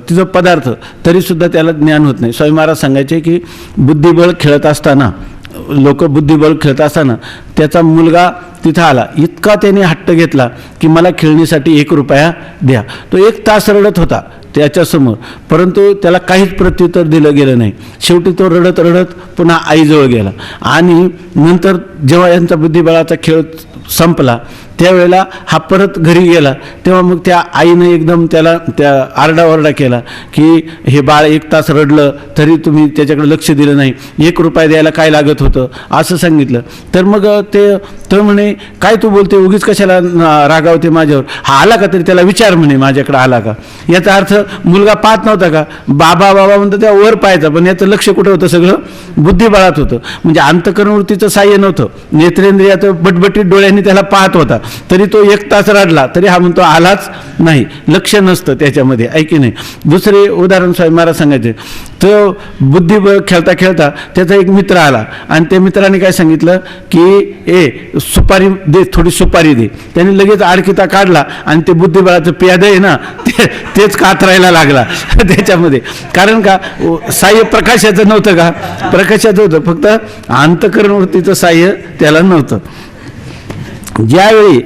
तिचं पदार्थ तरीसुद्धा त्याला ज्ञान होत नाही. स्वामी महाराज सांगायचे की बुद्धिबळ खेळत असताना बुद्धिबळ खेळत असताना त्याचा मुलगा तिथं आला, इतका त्याने हट्ट घेतला की मला खेळणीसाठी 1 रुपया द्या. तो 1 तास रडत होता त्याच्यासमोर, परंतु त्याला काहीच प्रत्युत्तर दिलं गेलं नाही. शेवटी तो रडत रडत पुन्हा आईजवळ गेला आणि नंतर जेव्हा यांचा बुद्धिबळाचा खेळ संपला त्यावेळेला हा परत घरी गेला, तेव्हा मग त्या आईनं एकदम त्याला त्या आरडाओरडा केला की हे बाळ 1 तास रडलं तरी तुम्ही त्याच्याकडे लक्ष दिलं नाही, 1 रुपया द्यायला काय लागत होतं असं सांगितलं. तर मग तो म्हणे काय तू बोलते, उगीच कशाला रागावते माझ्यावर, हा आला का तरी त्याला विचार म्हणे माझ्याकडे आला का. याचा अर्थ मुलगा पाहत नव्हता का, बाबा बाबा म्हणतो त्या वर पाहायचा, पण याचं लक्ष कुठं होतं, सगळं बुद्धिबळात होतं. म्हणजे अंतःकरणवृत्तीचं साह्य नव्हतं, नेत्रेंद्रियाचं बटबटीत डोळ्यांनी त्याला पाहत होता, तरी तो 1 तास रडला तरी हा म्हणतो आलाच नाही, लक्ष नसतं त्याच्यामध्ये, ऐकी नाही. दुसरे उदाहरण स्वामी महाराज सांगायचे, तो बुद्धिबळ खेळता खेळता त्याचा एक मित्र आला आणि त्या मित्राने काय सांगितलं की सुपारी दे, थोडी सुपारी दे. त्याने लगेच आडकिता काढला आणि ते बुद्धिबळाचं प्याद आहे ना तेच कातरायला लागला त्याच्यामध्ये. कारण का, साह्य प्रकाशाचं नव्हतं का, प्रकाशाचं होतं, फक्त अंतःकरणवृत्तीचं साह्य त्याला नव्हतं. ज्यावेळी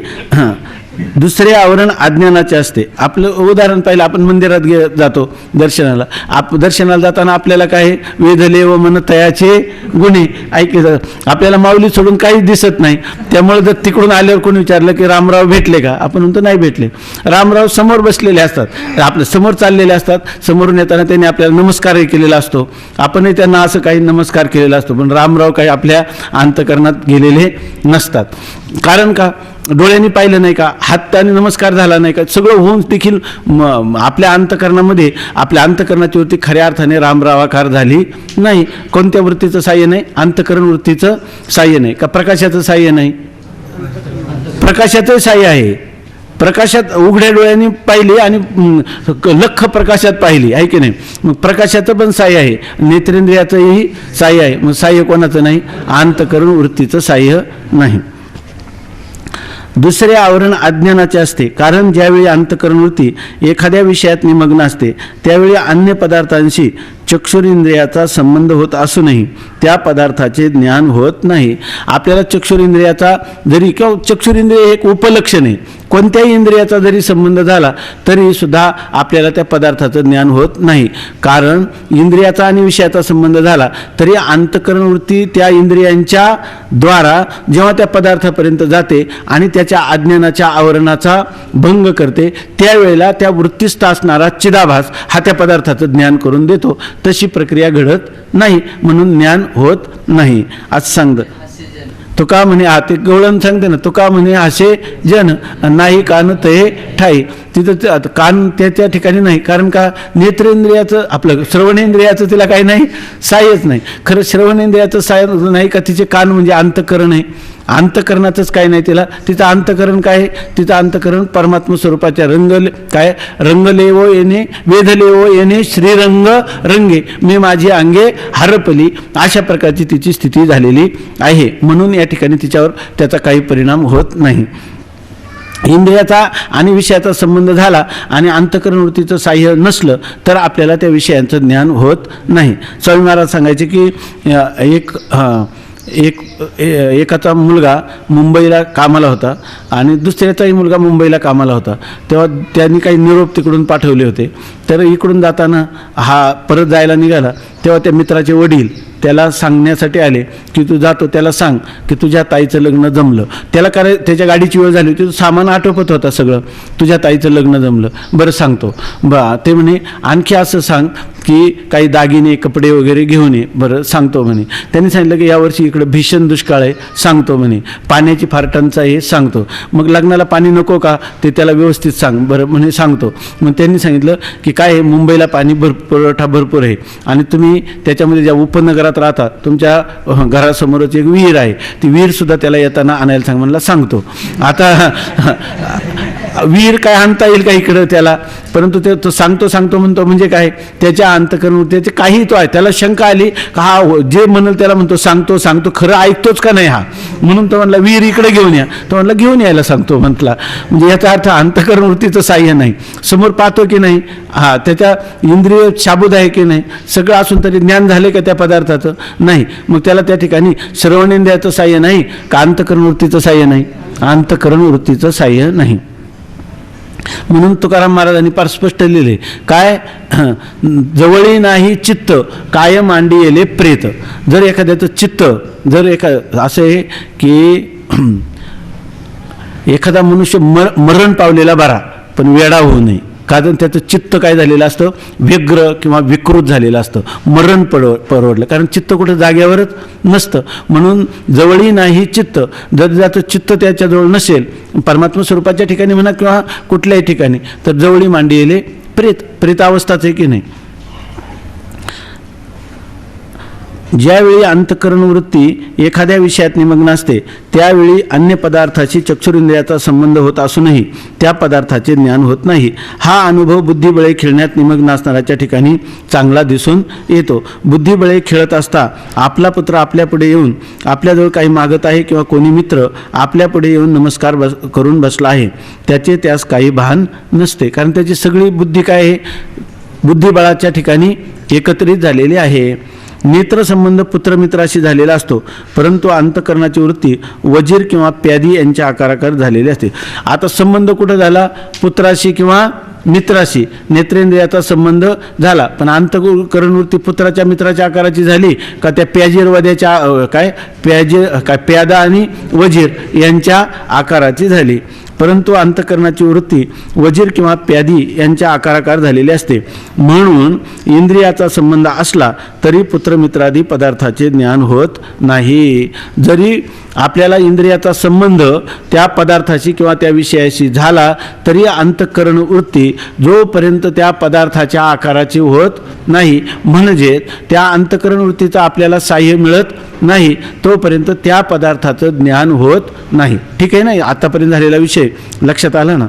दुसरे आवरण अज्ञानाचे असते. आपलं उदाहरण पाहिलं, आपण मंदिरात जातो दर्शनाला, दर्शनाला जाताना आपल्याला काय वेधले व मन तयाचे गुन्हे ऐकायचं, आपल्याला माऊली सोडून काहीच दिसत नाही. त्यामुळे जर तिकडून आल्यावर कोणी विचारलं की रामराव भेटले का, आपण म्हणतो नाही भेटले. रामराव समोर बसलेले असतात, आपल्या समोर चाललेले असतात, समोरून येताना त्यांनी आपल्याला नमस्कारही केलेला असतो, आपणही त्यांना असं काही नमस्कार केलेला असतो, पण रामराव काही आपल्या अंतःकरणात गेलेले नसतात. कारण का, डोळ्यांनी पाहिलं नाही का, हाताने नमस्कार झाला नाही का, सगळं होऊन देखील आपल्या अंतःकरणामध्ये, आपल्या अंतःकरणाची वृत्ती खऱ्या अर्थाने रामरावाकार झाली नाही. कोणत्या वृत्तीचं साह्य नाही, अंतःकरण वृत्तीचं साह्य नाही. का प्रकाशाचं साह्य नाही, प्रकाशाचं साह्य आहे. प्रकाशात उघड्या डोळ्यांनी पाहिली आणि लख प्रकाशात पाहिली आहे की नाही, मग प्रकाशाचं पण साह्य आहे, नेत्रेंद्रियाचंही साह्य आहे. मग साह्य कोणाचं नाही, अंतःकरण वृत्तीचं साह्य नाही. दुसरे आवरण अज्ञानाचे असते. कारण ज्यावेळी अंतःकरणवृत्ती एखाद्या विषयात निमग्न असते त्यावेळी अन्य पदार्थांशी चक्षुरिंद्रियाचा संबंध होत असूनही त्या पदार्थाचे ज्ञान होत नाही. आपल्याला चक्षुरिंद्रियाचा जरी किंवा चक्षुरिंद्रिय एक उपलक्षण आहे, कोणत्याही इंद्रियाचा जरी संबंध झाला तरी सुद्धा आपल्याला त्या पदार्थाचं ज्ञान होत नाही. कारण इंद्रियाचा आणि विषयाचा संबंध झाला तरी अंतःकरणवृत्ती त्या इंद्रियांच्या द्वारा जेव्हा त्या पदार्थापर्यंत जाते आणि त्याच्या अज्ञानाच्या आवरणाचा भंग करते, त्यावेळेला त्या वृत्तीस्थ असणारा चिदाभास हा त्या पदार्थाचं ज्ञान करून देतो. तशी प्रक्रिया घडत नाही, म्हणून ज्ञान होत नाही असं सांगतं. तुका म्हणे, ते गवळण सांगते ना, तुका म्हणे असे जन नाही कान ते ठाई. तिथं कान त्या ठिकाणी नाही, कारण का नेत्रेंद्रियाचं आपलं श्रवणेंद्रियाचं तिला काही नाही, साह्यच नाही. खरं श्रवणेंद्रियाचं साह्य नाही का, तिचे कान म्हणजे अंतःकरण आहे, अंतःकरणाचंच काय नाही तिला. तिचं अंतःकरण काय आहे, तिचं अंतःकरण परमात्मा स्वरूपाच्या काय रंगलेवो येणे, वेधलेवो येणे, श्रीरंग रंगे, मी माझी अंगे हरपली, अशा प्रकारची तिची स्थिती झालेली आहे. म्हणून या ठिकाणी तिच्यावर त्याचा काही परिणाम होत नाही. इंद्रियाचा आणि विषयाचा संबंध झाला आणि अंतःकरणवृत्तीचं साह्य नसलं तर आपल्याला त्या विषयांचं ज्ञान होत नाही. स्वामी महाराज सांगायचे की एकाचा मुलगा मुंबईला कामाला होता आणि दुसऱ्याचाही मुलगा मुंबईला कामाला होता. तेव्हा त्यांनी काही निरोप तिकडून पाठवले होते. तर इकडून जाताना हा परत जायला निघाला तेव्हा त्या मित्राचे वडील त्याला सांगण्यासाठी आले की तू जातो त्याला सांग की तुझ्या ताईचं लग्न जमलं. त्याला त्याच्या गाडीची वेळ झाली होती, सामान आटोपत होता सगळं, तुझ्या ताईचं लग्न जमलं, बरं सांगतो. ते म्हणे आणखी असं सांग की काही दागिने कपडे वगैरे घेऊन ये, बरं सांगतो म्हणे. त्यांनी सांगितलं की यावर्षी इकडं भीषण दुष्काळ आहे, सांगतो म्हणे. पाण्याची फार टंचाई आहे, सांगतो. मग लग्नाला पाणी नको का ते त्याला व्यवस्थित सांग, बरं म्हणे सांगतो. मग त्यांनी सांगितलं की काय आहे, मुंबईला पाणी पुरवठा भरपूर आहे आणि तुम्ही त्याच्यामध्ये ज्या उपनगरात राहता तुमच्या घरासमोरच एक विहीर आहे, ती विहीर सुद्धा त्याला येताना आणायला सांग. म्हणला सांगतो. आता विहीर काय आणता येईल का इकडं त्याला, परंतु तो सांगतो म्हणतो म्हणजे काय, त्याच्या अंतःकरण त्याचे काही तो आहे. त्याला शंका आली का हा जे म्हणेल त्याला म्हणतो सांगतो, खरं ऐकतोच का नाही हा, म्हणून तो म्हणला विहीर इकडे घेऊन या. तो म्हणला घेऊन यायला सांगतो म्हटला. म्हणजे याचा अर्थ अंतःकरण वृत्तीचं साह्य नाही. समोर पाहतो की नाही, हा त्याच्या इंद्रिय शाबूत आहे की नाही, सगळं असून तरी ज्ञान झाले का त्या पदार्थाचं नाही. मग त्याला त्या ठिकाणी श्रवणेंद्रियाचं साह्य नाही का अंतःकरण वृत्तीचं साह्य नाही, अंतःकरण वृत्तीचं साह्य नाही. म्हणून तुकाराम महाराजांनी फार स्पष्ट लिहिले काय, जवळी नाही चित्त काय मांडी येले प्रेत. जर एखाद्याचं चित्त जर असं आहे की एखादा मनुष्य मरण पावलेला बरा, पण वेडा होऊ नये. कारण त्याचं चित्त काय झालेलं असतं, व्यग्र किंवा विकृत झालेलं असतं. मरण परवडलं, कारण चित्त कुठं जाग्यावरच नसतं. म्हणून जवळही नाही चित्त. जर त्याचं चित्त त्याच्याजवळ नसेल, परमात्मा स्वरूपाच्या ठिकाणी म्हणा किंवा कुठल्याही ठिकाणी, तर जवळी मांडी येले प्रेतावस्थाच आहे की नाही. ज्यावेळी अंतःकरण वृत्ती एखाद्या विषयात निमग्न असते, त्यावेळी अन्य पदार्थाशी चक्षुरिंद्रियाचा संबंध होत असूनही त्या पदार्थाचे ज्ञान होत नाही. हा अनुभव बुद्धिबळे खेळण्यात निमग्न असणाऱ्याच्या ठिकाणी चांगला दिसून येतो. बुद्धिबळे खेळत असता आपला पुत्र आपल्यापुढे येऊन आपल्याजवळ काही मागत आहे किंवा कोणी मित्र आपल्यापुढे येऊन नमस्कार करून बसला आहे, त्याचे त्यास काही भान नसते. कारण त्याची सगळी बुद्धी काय आहे, बुद्धिबळाच्या ठिकाणी एकत्रित झालेली आहे. नेत्रसंबंध पुत्रमित्राशी झालेला असतो, परंतु अंतःकरणाची वृत्ती वजीर किंवा प्यादी यांच्या आकाराकार झालेली असते. आता संबंध कुठं झाला, पुत्राशी किंवा मित्राशी नेत्रेंद्रियाचा संबंध झाला, पण अंतःकरण वृत्ती पुत्राच्या मित्राच्या आकाराची झाली का त्या प्याजीरवाद्याच्या प्यादा आणि वजीर यांच्या आकाराची झाली. परंतु अंतःकरणाची वृत्ती वजीर किंवा प्यादी यांच्या आकाराकार झालेली असते. म्हणून इंद्रियाचा संबंध असला तरी पुत्रमित्रादी पदार्थाचे ज्ञान होत नाही. जरी आपल्याला इंद्रियाचा संबंध त्या पदार्थाशी किंवा त्या विषयाशी झाला तरी अंतःकरण वृत्ती जोपर्यंत त्या पदार्थाच्या आकाराची होत नाही, म्हणजे त्या अंतःकरण वृत्तीचा आपल्याला साह्य मिळत नाही, तोपर्यंत त्या पदार्थाचं ज्ञान होत नाही. ठीक आहे ना, आतापर्यंत झालेला विषय लक्षात आला ना.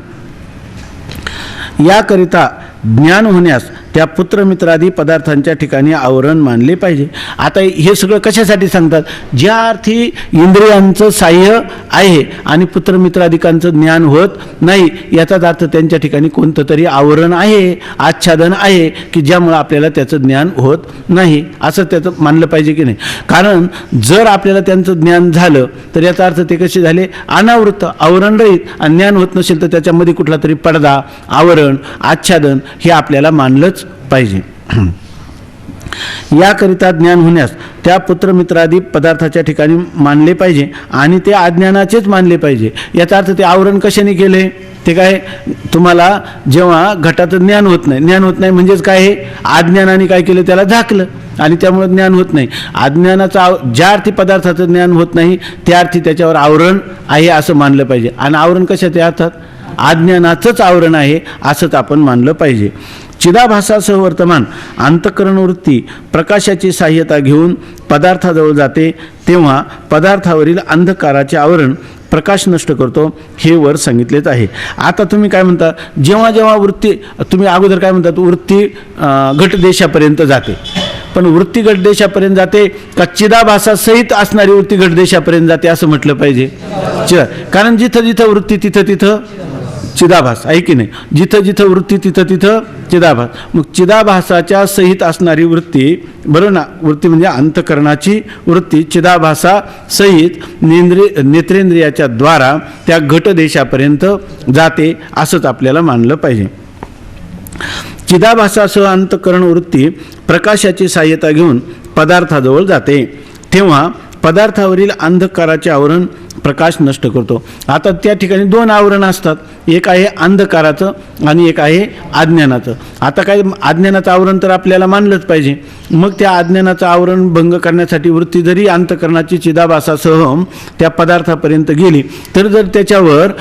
याकरिता ज्ञान होण्यास त्या पुत्रमित्रादी पदार्थांच्या ठिकाणी आवरण मानले पाहिजे. आता हे सगळं कशासाठी सांगतात, ज्या अर्थी इंद्रियांचं साह्य आहे आणि पुत्रमित्रादिकांचं ज्ञान होत नाही, याचाच अर्थ त्यांच्या ठिकाणी कोणतं तरी आवरण आहे, आच्छादन आहे की ज्यामुळं आपल्याला त्याचं ज्ञान होत नाही, असं त्याचं मानलं पाहिजे की नाही. कारण जर आपल्याला त्यांचं ज्ञान झालं तर याचा अर्थ ते कसे झाले, अनावृत्त, आवरण रहित. आणि ज्ञान होत नसेल तर त्याच्यामध्ये कुठला तरी पडदा, आवरण, आच्छादन हे आपल्याला मानलंच पाहिजे. याकरिता ज्ञान होण्यास त्या पुत्रमित्रादी पदार्थाच्या ठिकाणी मानले पाहिजे आणि ते अज्ञानाचेच मानले पाहिजे. याचा अर्थ ते आवरण कशाने केले, ते काय, तुम्हाला जेव्हा घटाचं ज्ञान होत नाही, ज्ञान होत नाही म्हणजेच काय आहे, अज्ञानाने काय केलं, त्याला झाकलं आणि त्यामुळे ज्ञान होत नाही. अज्ञानाचा ज्या अर्थी पदार्थाचं ज्ञान होत नाही त्या अर्थी त्याच्यावर आवरण आहे असं मानलं पाहिजे. आणि आवरण कशाचे अर्थात अज्ञानाचंच आवरण आहे असंच आपण मानलं पाहिजे. चिदाभासासह वर्तमान अंतःकरण वृत्ती प्रकाशाची सहाय्यता घेऊन पदार्थाजवळ जाते, तेव्हा पदार्थावरील अंधकाराचे आवरण प्रकाश नष्ट करतो, हे वर सांगितलेच आहे. आता तुम्ही काय म्हणता, जेव्हा जेव्हा वृत्ती, तुम्ही अगोदर काय म्हणतात, वृत्ती घटदेशापर्यंत जाते, पण वृत्ती घटदेशापर्यंत जाते का चिदाभासासहित असणारी वृत्ती घटदेशापर्यंत जाते असं म्हटलं पाहिजे. कारण जिथं जिथं वृत्ती तिथं तिथं चिदाभास आहे की नाही, जिथं जिथं वृत्ती तिथं तिथं चिदाभास. मग चिदाभासाच्या सहित असणारी वृत्ती, बरोबर ना, वृत्ती म्हणजे अंतःकरणाची वृत्ती चिदाभासा सहित नेत्रेंद्रियाच्या द्वारा त्या घटदेशापर्यंत जाते असंच आपल्याला मानलं पाहिजे. चिदाभासासह अंतःकरण वृत्ती प्रकाशाची सहाय्यता घेऊन पदार्थाजवळ जाते, तेव्हा पदार्थावरील अंधकाराचे आवरण प्रकाश नष्ट करतो. आता त्या ठिकाणी दोन आवरण असतात, एक आहे अंधकाराचं आणि एक आहे अज्ञानाचं. आता काय, अज्ञानाचं आवरण तर आपल्याला मानलंच पाहिजे. मग त्या अज्ञानाचं आवरण भंग करण्यासाठी वृत्ती जरी अंतःकरणाची चिदाभासासह त्या पदार्थापर्यंत गेली तर जर त्याच्यावर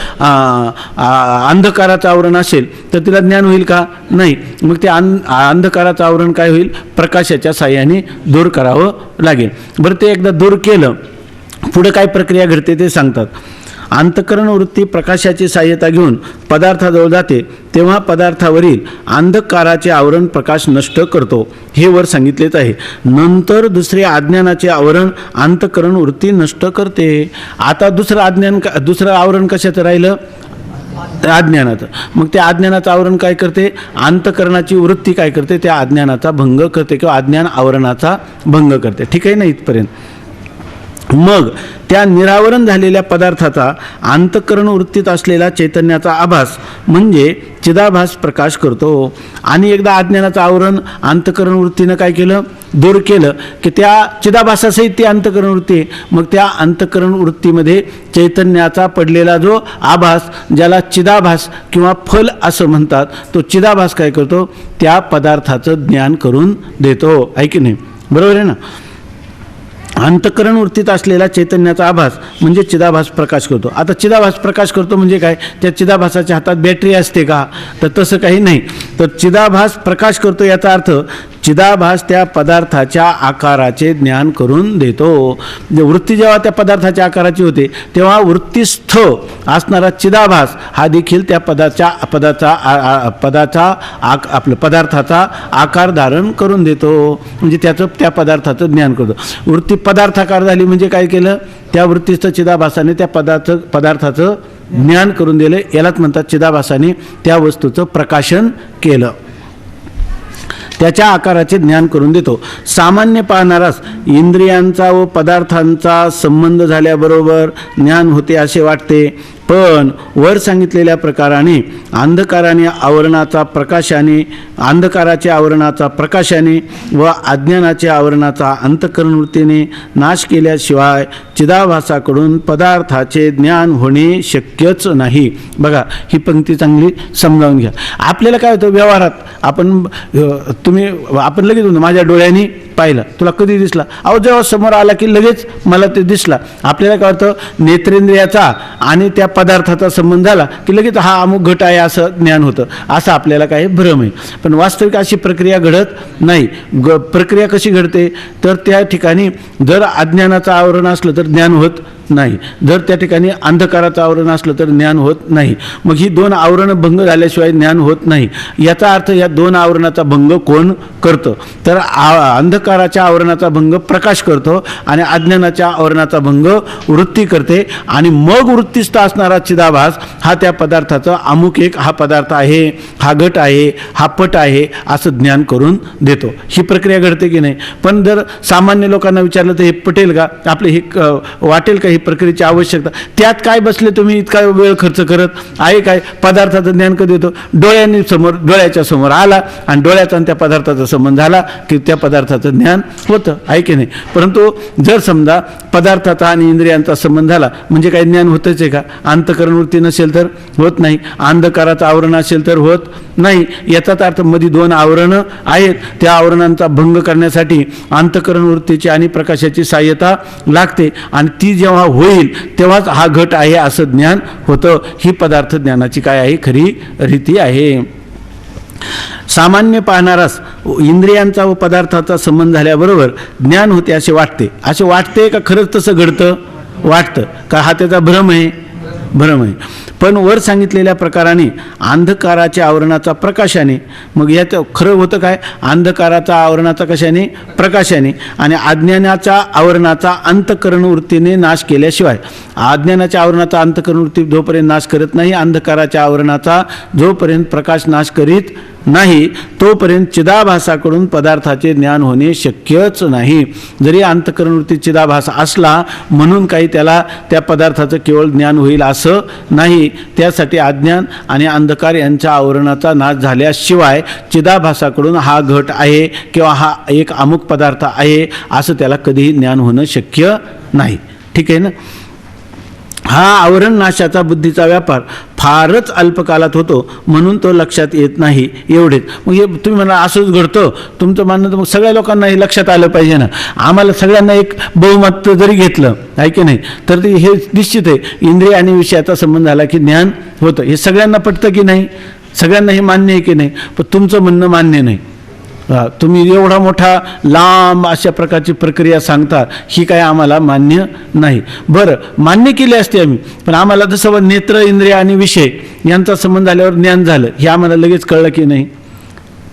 अंधकाराचं आवरण असेल तर तिला ज्ञान होईल का, नाही. मग त्या अंधकाराचं आवरण काय होईल, प्रकाशाच्या साह्याने दूर करावं लागेल. बरं, ते एकदा दूर केलं, पुढे काय प्रक्रिया घडते ते सांगतात. अंतःकरण वृत्ती प्रकाशाची सहाय्यता घेऊन पदार्थाजवळ जाते, तेव्हा पदार्थावरील अंधकाराचे आवरण प्रकाश नष्ट करतो, हे वर सांगितलेच आहे. नंतर दुसरे अज्ञानाचे आवरण अंतःकरण वृत्ती नष्ट करते. आता दुसरं आवरण कशाचं राहिलं, अज्ञानाचं. मग त्या अज्ञानाचं आवरण काय करते, अंतःकरणाची वृत्ती काय करते, त्या अज्ञानाचा भंग करते किंवा अज्ञान आवरणाचा भंग करते. ठीक आहे ना इथपर्यंत. मग त्या निरावरण झालेल्या पदार्थाचा अंतःकरण वृत्तीत असलेला चैतन्याचा आभास म्हणजे चिदाभास प्रकाश करतो. आणि एकदा अज्ञानाचं आवरण अंतःकरण वृत्तीनं काय केलं, दूर केलं की त्या चिदाभासासहित ती अंतःकरण वृत्ती आहे. मग त्या अंतःकरण वृत्तीमध्ये चैतन्याचा पडलेला जो आभास, ज्याला चिदाभास किंवा फल असं म्हणतात, तो चिदाभास काय करतो, त्या पदार्थाचं ज्ञान करून देतो. आहे की नाही? बरोबर आहे ना? अंतःकरण वृत्तीत असलेला चैतन्याचा आभास म्हणजे चिदाभास प्रकाश करतो. आता चिदाभास प्रकाश करतो म्हणजे काय, त्या चिदाभासाच्या हातात बॅटरी असते का, तर तसं काही नाही. तर चिदाभास प्रकाश करतो याचा अर्थ चिदाभास त्या पदार्थाच्या आकाराचे ज्ञान करून देतो. वृत्ती जेव्हा त्या पदार्थाच्या आकाराची होते तेव्हा वृत्तीस्थ असणारा चिदाभास हा देखील त्या पदार्थाचा आकार धारण करून देतो. म्हणजे त्याचं त्या पदार्थाचं ज्ञान करतो. वृत्ती पदार्थाकार झाली म्हणजे काय केलं, त्या वृत्तीस्थ चिदाभासाने त्या पदार्थाचं ज्ञान करून दिलं. यालाच म्हणतात चिदाभासाने त्या वस्तूचं प्रकाशन केलं, त्याच्या आकाराचे ज्ञान करून देतो. सामान्य पाहणारास इंद्रियांचा व पदार्थांचा संबंध झाल्याबरोबर ज्ञान होते असे वाटते. पण वर सांगितलेल्या प्रकाराने अंधकाराच्या आवरणाचा प्रकाशाने व अज्ञानाच्या आवरणाचा अंतःकरण वृत्तीने नाश केल्याशिवाय चिदाभासाकडून पदार्थाचे ज्ञान होणे शक्यच नाही. बघा, ही पंक्ती चांगली समजावून घ्या. आपल्याला काय होतं व्यवहारात, आपण लगेच म्हणतो माझ्या डोळ्यांनी पाहिलं, तुला कधी दिसला, अहो जेव्हा समोर आला की लगेच मला ते दिसला. आपल्याला काय होतं, नेत्रेंद्रियाचा आणि त्या पदार्थाचा संबंध झाला की लगेच हा अमुक घट आहे असं ज्ञान होतं. असं आपल्याला काही भ्रम आहे. पण वास्तविक अशी प्रक्रिया घडत नाही. प्रक्रिया कशी घडते, तर त्या ठिकाणी जर अज्ञानाचं आवरण असलं तर ज्ञान होत नाही, जर त्या ठिकाणी अंधकाराचं आवरण असलं तर ज्ञान होत नाही. मग ही दोन आवरणं भंग झाल्याशिवाय ज्ञान होत नाही. याचा अर्थ या दोन आवरणाचा भंग कोण करतं, तर अंधकाराच्या आवरणाचा भंग प्रकाश करतो आणि अज्ञानाच्या आवरणाचा भंग वृत्ती करते. आणि मग वृत्तीस्थ असणारा चिदाभास हा त्या पदार्थाचा अमुक एक हा पदार्थ आहे, हा घट आहे, हा पट आहे असं ज्ञान करून देतो. ही प्रक्रिया घडते की नाही? पण जर सामान्य लोकांना विचारलं तर हे पटेल का, आपले हे वाटेल का ही प्रक्रियेची आवश्यकता, त्यात काय बसले तुम्ही इतका वेळ खर्च करत आहे काय? पदार्थाचं ज्ञान कधी होतं, डोळ्याच्या समोर आला आणि डोळ्याचा आणि त्या पदार्थाचा संबंध झाला की त्या पदार्थाचं ज्ञान होतं. आहे की नाही? परंतु जर समजा पदार्थाचा आणि इंद्रियांचा संबंध झाला म्हणजे काही ज्ञान होतच आहे का? अंतःकरण वृत्ती नसेल तर होत नाही, अंधकाराचं आवरण असेल तर होत नाही. याचाच अर्थ मध्ये दोन आवरणं आहेत, त्या आवरणांचा भंग करण्यासाठी अंतःकरण वृत्तीची आणि प्रकाशाची सहाय्यता लागते. आणि ती जेव्हा होईल तेव्हाच हा घट आहे असं ज्ञान होतं. ही पदार्थ ज्ञानाची काय आहे, खरी रीती आहे. सामान्य पाहणारास इंद्रियांचा व पदार्थाचा संबंध झाल्याबरोबर ज्ञान होते असे वाटते का खरंच तसं घडतं? वाटतं का? हा त्याचा भ्रम आहे. पण वर सांगितलेल्या प्रकाराने अंधकाराच्या आवरणाचा प्रकाशाने, मग यात खरं होतं काय, अंधकाराचा आवरणाचा कशाने, प्रकाशाने, आणि अज्ञानाच्या आवरणाचा अंतःकरण वृत्तीने नाश केल्याशिवाय, अज्ञानाच्या आवरणाचा अंतःकरण वृत्ती जोपर्यंत नाश करत नाही, अंधकाराच्या आवरणाचा जोपर्यंत प्रकाश नाश करीत नाही, तोपर्यंत चिदाभासाकडून पदार्थाचे ज्ञान होणे शक्यच नाही. जरी अंतःकरण वृत्ती चिदाभास असला म्हणून काही त्याला त्या पदार्थाचं केवळ ज्ञान होईल असं नाही. त्यासाठी अज्ञान आणि अंधकार यांच्या आवरणाचा नाश झाल्याशिवाय चिदाभासाकडून हा घट आहे किंवा हा एक अमुक पदार्थ आहे असं त्याला कधीही ज्ञान होणं शक्य नाही. ठीक आहे ना? हा आवरण नाशाचा बुद्धीचा व्यापार फारच अल्पकालात होतो म्हणून तो लक्षात येत नाही, एवढेच. मग हे तुम्ही म्हणा असंच घडतं तुमचं म्हणणं, तर मग सगळ्या लोकांना हे लक्षात आलं पाहिजे ना. आम्हाला सगळ्यांना एक बहुमत जरी घेतलं आहे की नाही, तर ते हे निश्चित आहे, इंद्रिय आणि विषयाचा संबंध झाला की ज्ञान होतं. हे सगळ्यांना पटतं की नाही? सगळ्यांना हे मान्य आहे की नाही? पण तुमचं म्हणणं मान्य नाही. तुम्ही एवढा मोठा लांब अशा प्रकारची प्रक्रिया सांगता, ही काय आम्हाला मान्य नाही. बरं, मान्य केली असते आम्ही, पण आम्हाला जसं नेत्र, इंद्रिय आणि विषय यांचा संबंध झाल्यावर ज्ञान झालं, हे आम्हाला लगेच कळलं की नाही?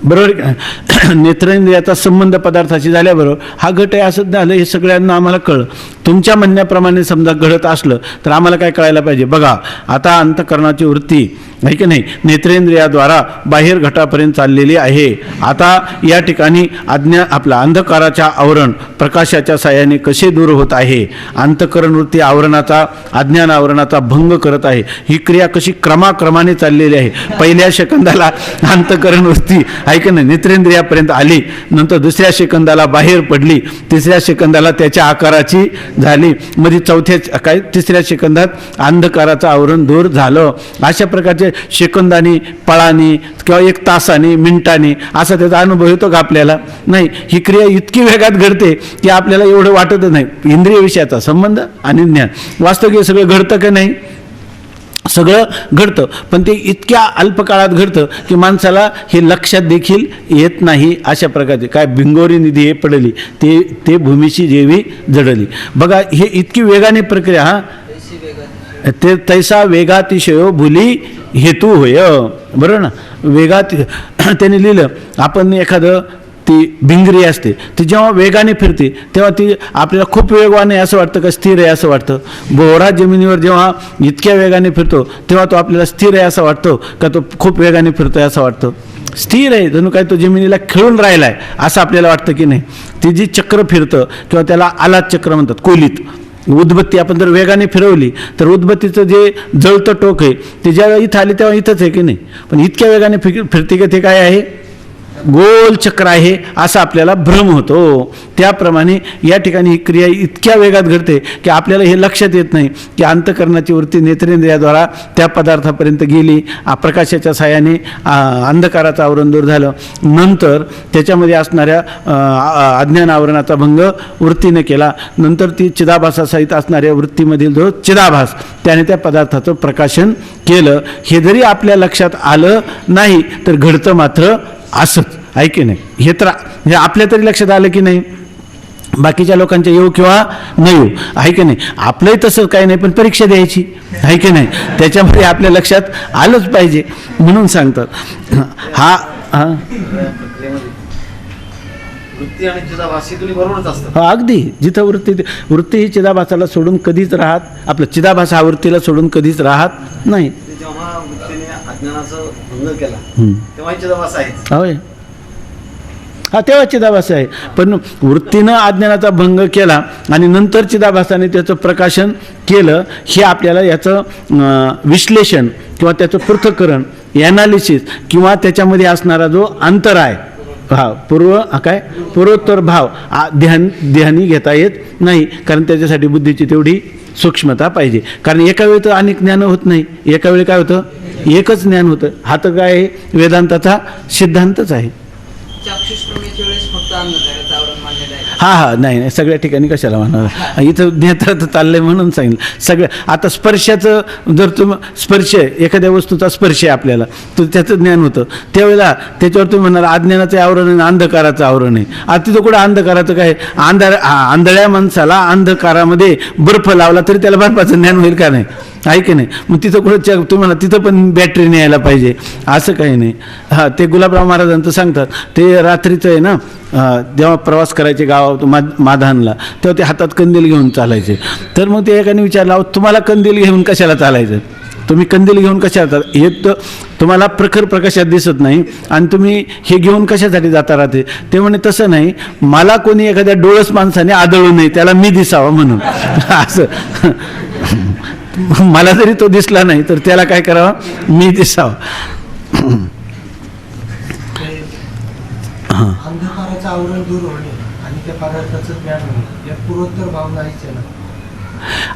बरोबर. नेत्र इंद्रियाचा संबंध पदार्थाशी झाल्याबरोबर हा घट आहे असं झालं, हे सगळ्यांना आम्हाला कळलं. तुमच्या म्हणण्याप्रमाणे समजा घडत असलं तर आम्हाला काय कळायला पाहिजे? बघा, आता अंतःकरणाची वृत्ती आहे की नाही नेत्रेंद्रियाद्वारा बाहेर घटापर्यंत चाललेली आहे. आता या ठिकाणी आपला अंधकाराच्या आवरण प्रकाशाच्या साह्याने कसे दूर होत आहे, अंतःकरण वृत्ती आवरणाचा अज्ञान आवरणाचा भंग करत आहे. ही क्रिया कशी क्रमाक्रमाने चाललेली आहे. पहिल्या सेकंदाला अंतःकरण वृत्ती आहे की नाही नेत्रेंद्रियापर्यंत आली, नंतर दुसऱ्या सेकंदाला बाहेर पडली, तिसऱ्या सेकंदाला त्याच्या आकाराची झाली, मध्ये चौथ्या तिसऱ्या सेकंदात अंधकाराचं आवरण दूर झालं. अशा प्रकारचे सेकंदानी पळानी किंवा एक तासाने मिनिटाने असा त्याचा अनुभव येतो का आपल्याला? नाही. ही क्रिया इतकी वेगात घडते की आपल्याला एवढं वाटतच नाही. इंद्रिय विषयाचा संबंध आणि ज्ञान वास्तविक सगळं घडतं का नाही? सगळं घडतं, पण ते इतक्या अल्प काळात घडतं की माणसाला हे लक्षात देखील येत नाही. अशा प्रकारचे काय भिंगोरी निधी हे पडली ते भूमीशी जेवी जडली. बघा, हे इतकी वेगाने प्रक्रिया ते तैसा वेगातिशयो भुली हेतू होय. बरोबर ना? वेगात त्यांनी लिहिलं, आपण एखादं ती भिंगरी असते ती जेव्हा वेगाने फिरते तेव्हा ती आपल्याला खूप वेगवान आहे असं वाटतं का स्थिर आहे असं वाटतं? बोहरा जमिनीवर जेव्हा इतक्या वेगाने फिरतो तेव्हा तो आपल्याला स्थिर आहे असं वाटतो का तो खूप वेगाने फिरतोय असं वाटतं? स्थिर आहे, जणू काय तो जमिनीला खेळून राहिला आहे असं आपल्याला वाटतं की नाही? ती जी चक्र फिरतं किंवा त्याला आलात चक्र म्हणतात. कोलीत उदबत्ती आपण जर वेगाने फिरवली तर उदबत्तीचं जे जळतं टोक आहे ते ज्यावेळी इथं आले तेव्हा इथंच आहे की नाही? पण इतक्या वेगाने फिरते की ते काय आहे? गोल चक्र आहे असा आपल्याला भ्रम होतो. त्याप्रमाणे या ठिकाणी ही क्रिया इतक्या वेगात घडते की आपल्याला हे लक्षात येत नाही की अंतःकरणाची वृत्ती नेत्रेंद्रियाद्वारा त्या पदार्थापर्यंत गेली, प्रकाशाच्या साह्याने अंधकाराचं आवरण दूर झालं, नंतर त्याच्यामध्ये असणाऱ्या अज्ञान आवरणाचा भंग वृत्तीने केला, नंतर ती चिदाभासासहित असणाऱ्या वृत्तीमधील जो चिदाभास त्याने त्या पदार्थाचं प्रकाशन केलं. हे जरी आपल्या लक्षात आलं नाही तर घडतं मात्र असंच आहे की नाही? हे तर हे आपल्या तरी लक्षात आलं की नाही? बाकीच्या लोकांच्या येऊ किंवा न येऊ आहे की नाही? आपलंही तसं काही नाही, पण परीक्षा द्यायची आहे की नाही? त्याच्यामध्ये आपल्या लक्षात आलंच पाहिजे म्हणून सांगतात. हा वृत्ती आणि चिदाभास हे दोन्ही बरोबरच असतात. अगदी. जिथं वृत्ती ही चिदाभासाला सोडून कधीच राहत, आपलं चिदाभास हा वृत्तीला सोडून कधीच राहत नाही. जेव्हा वृत्तीने अज्ञानाचं भंग केला तेव्हा चिदाभास आहे. होय, हा तेव्हा चिदाभास आहे. पण वृत्तीनं अज्ञानाचा भंग केला आणि नंतर चिदाभासाने त्याचं प्रकाशन केलं, हे आपल्याला याचं विश्लेषण किंवा त्याचं पृथक्करण ॲनालिसिस किंवा त्याच्यामध्ये असणारा जो अंतर आहे पूर्वोत्तर भाव ध्यानी घेता येत नाही, कारण त्याच्यासाठी बुद्धीची तेवढी सूक्ष्मता पाहिजे. कारण एका वेळी तर अनेक ज्ञान होत नाही, एका वेळी काय होतं? एकच ज्ञान होतं. हा तर काय आहे? वेदांताचा सिद्धांतच आहे. नाही सगळ्या ठिकाणी कशाला म्हणणार? इथं नेत्र चाललंय म्हणून सांगितलं. सगळं आता स्पर्शाचं जर स्पर्श एखाद्या वस्तूचा स्पर्श आहे आपल्याला तर त्याचं ज्ञान होतं, त्यावेळेला त्याच्यावर तुम्ही म्हणणार अज्ञानाचं आवरण आहे, अंधकाराचं आवरण आहे. आता तिथं कुठं अंधकाराचं काय? आंधळ्या माणसाला अंधकारामध्ये बर्फ लावला तरी त्याला बर्फाचं ज्ञान होईल का नाही? आहे की नाही? मग तिथं कुठं तुम्हाला तिथं पण बॅटरी न्यायला पाहिजे असं काही नाही. हां, ते गुलाबराव महाराजांचं सांगतात, ते रात्रीचं आहे ना, जेव्हा प्रवास करायचे गावात माधानला तेव्हा ते हातात कंदील घेऊन चालायचे. तर मग ते एकाने विचारलं, तुम्हाला कंदील घेऊन कशाला चालायचं? तुम्ही कंदील घेऊन कशाला चाल? हे तर तुम्हाला प्रखर प्रकाशात दिसत नाही आणि तुम्ही हे घेऊन कशासाठी जाता राहते? ते म्हणे तसं नाही, मला कोणी एखाद्या डोळस माणसाने आदळू नये, त्याला मी दिसावं म्हणून. असं मला जरी तो दिसला नाही तर त्याला काय करावं? मी दिसावं. अंधकाराचं आवरण दूर होणे आणि त्या पदार्थाचं ज्ञान होणे या पूर्वोत्तर भाव नाहीच आहे ना?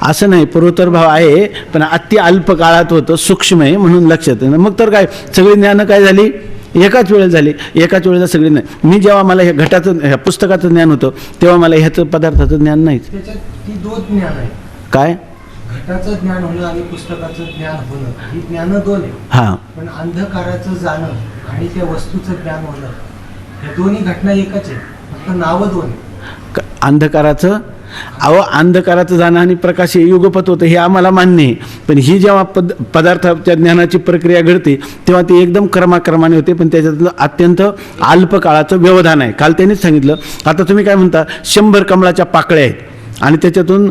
असं नाही, पूर्वोत्तर भाव आहे पण अति अल्प काळात होतं, सूक्ष्म आहे म्हणून लक्षात आहे. मग तर काय सगळी ज्ञान काय झाली? एकाच वेळेला झाली. एकाच वेळेला सगळी नाही. मी जेव्हा मला हे घटाचं ह्या पुस्तकाचं ज्ञान होतं तेव्हा मला ह्याचं पदार्थाचं ज्ञान नाहीच. त्याच्यात ती दोन ज्ञान आहे. काय? घटाचं ज्ञान होणं आणि पुस्तकाचं ज्ञान होणं ही ज्ञान दोन आहे. हां, पण अंधकाराचं जाणं आणि त्या वस्तूचं ज्ञान होणं हे दोन्ही घटना एकच आहे, फक्त नावं दोन आहे. अंधकाराचं अंधकाराचं जाणं आणि प्रकाश हे युगपत होतं हे आम्हाला मान्य आहे, पण ही जेव्हा पदार्थाच्या ज्ञानाची प्रक्रिया घडते तेव्हा ती एकदम क्रमाक्रमाने होते, पण त्याच्यातलं अत्यंत अल्प काळाचं व्यवधान आहे. काल त्यांनीच सांगितलं. आता तुम्ही काय म्हणता, 100 कमळाच्या पाकळ्या आहेत आणि त्याच्यातून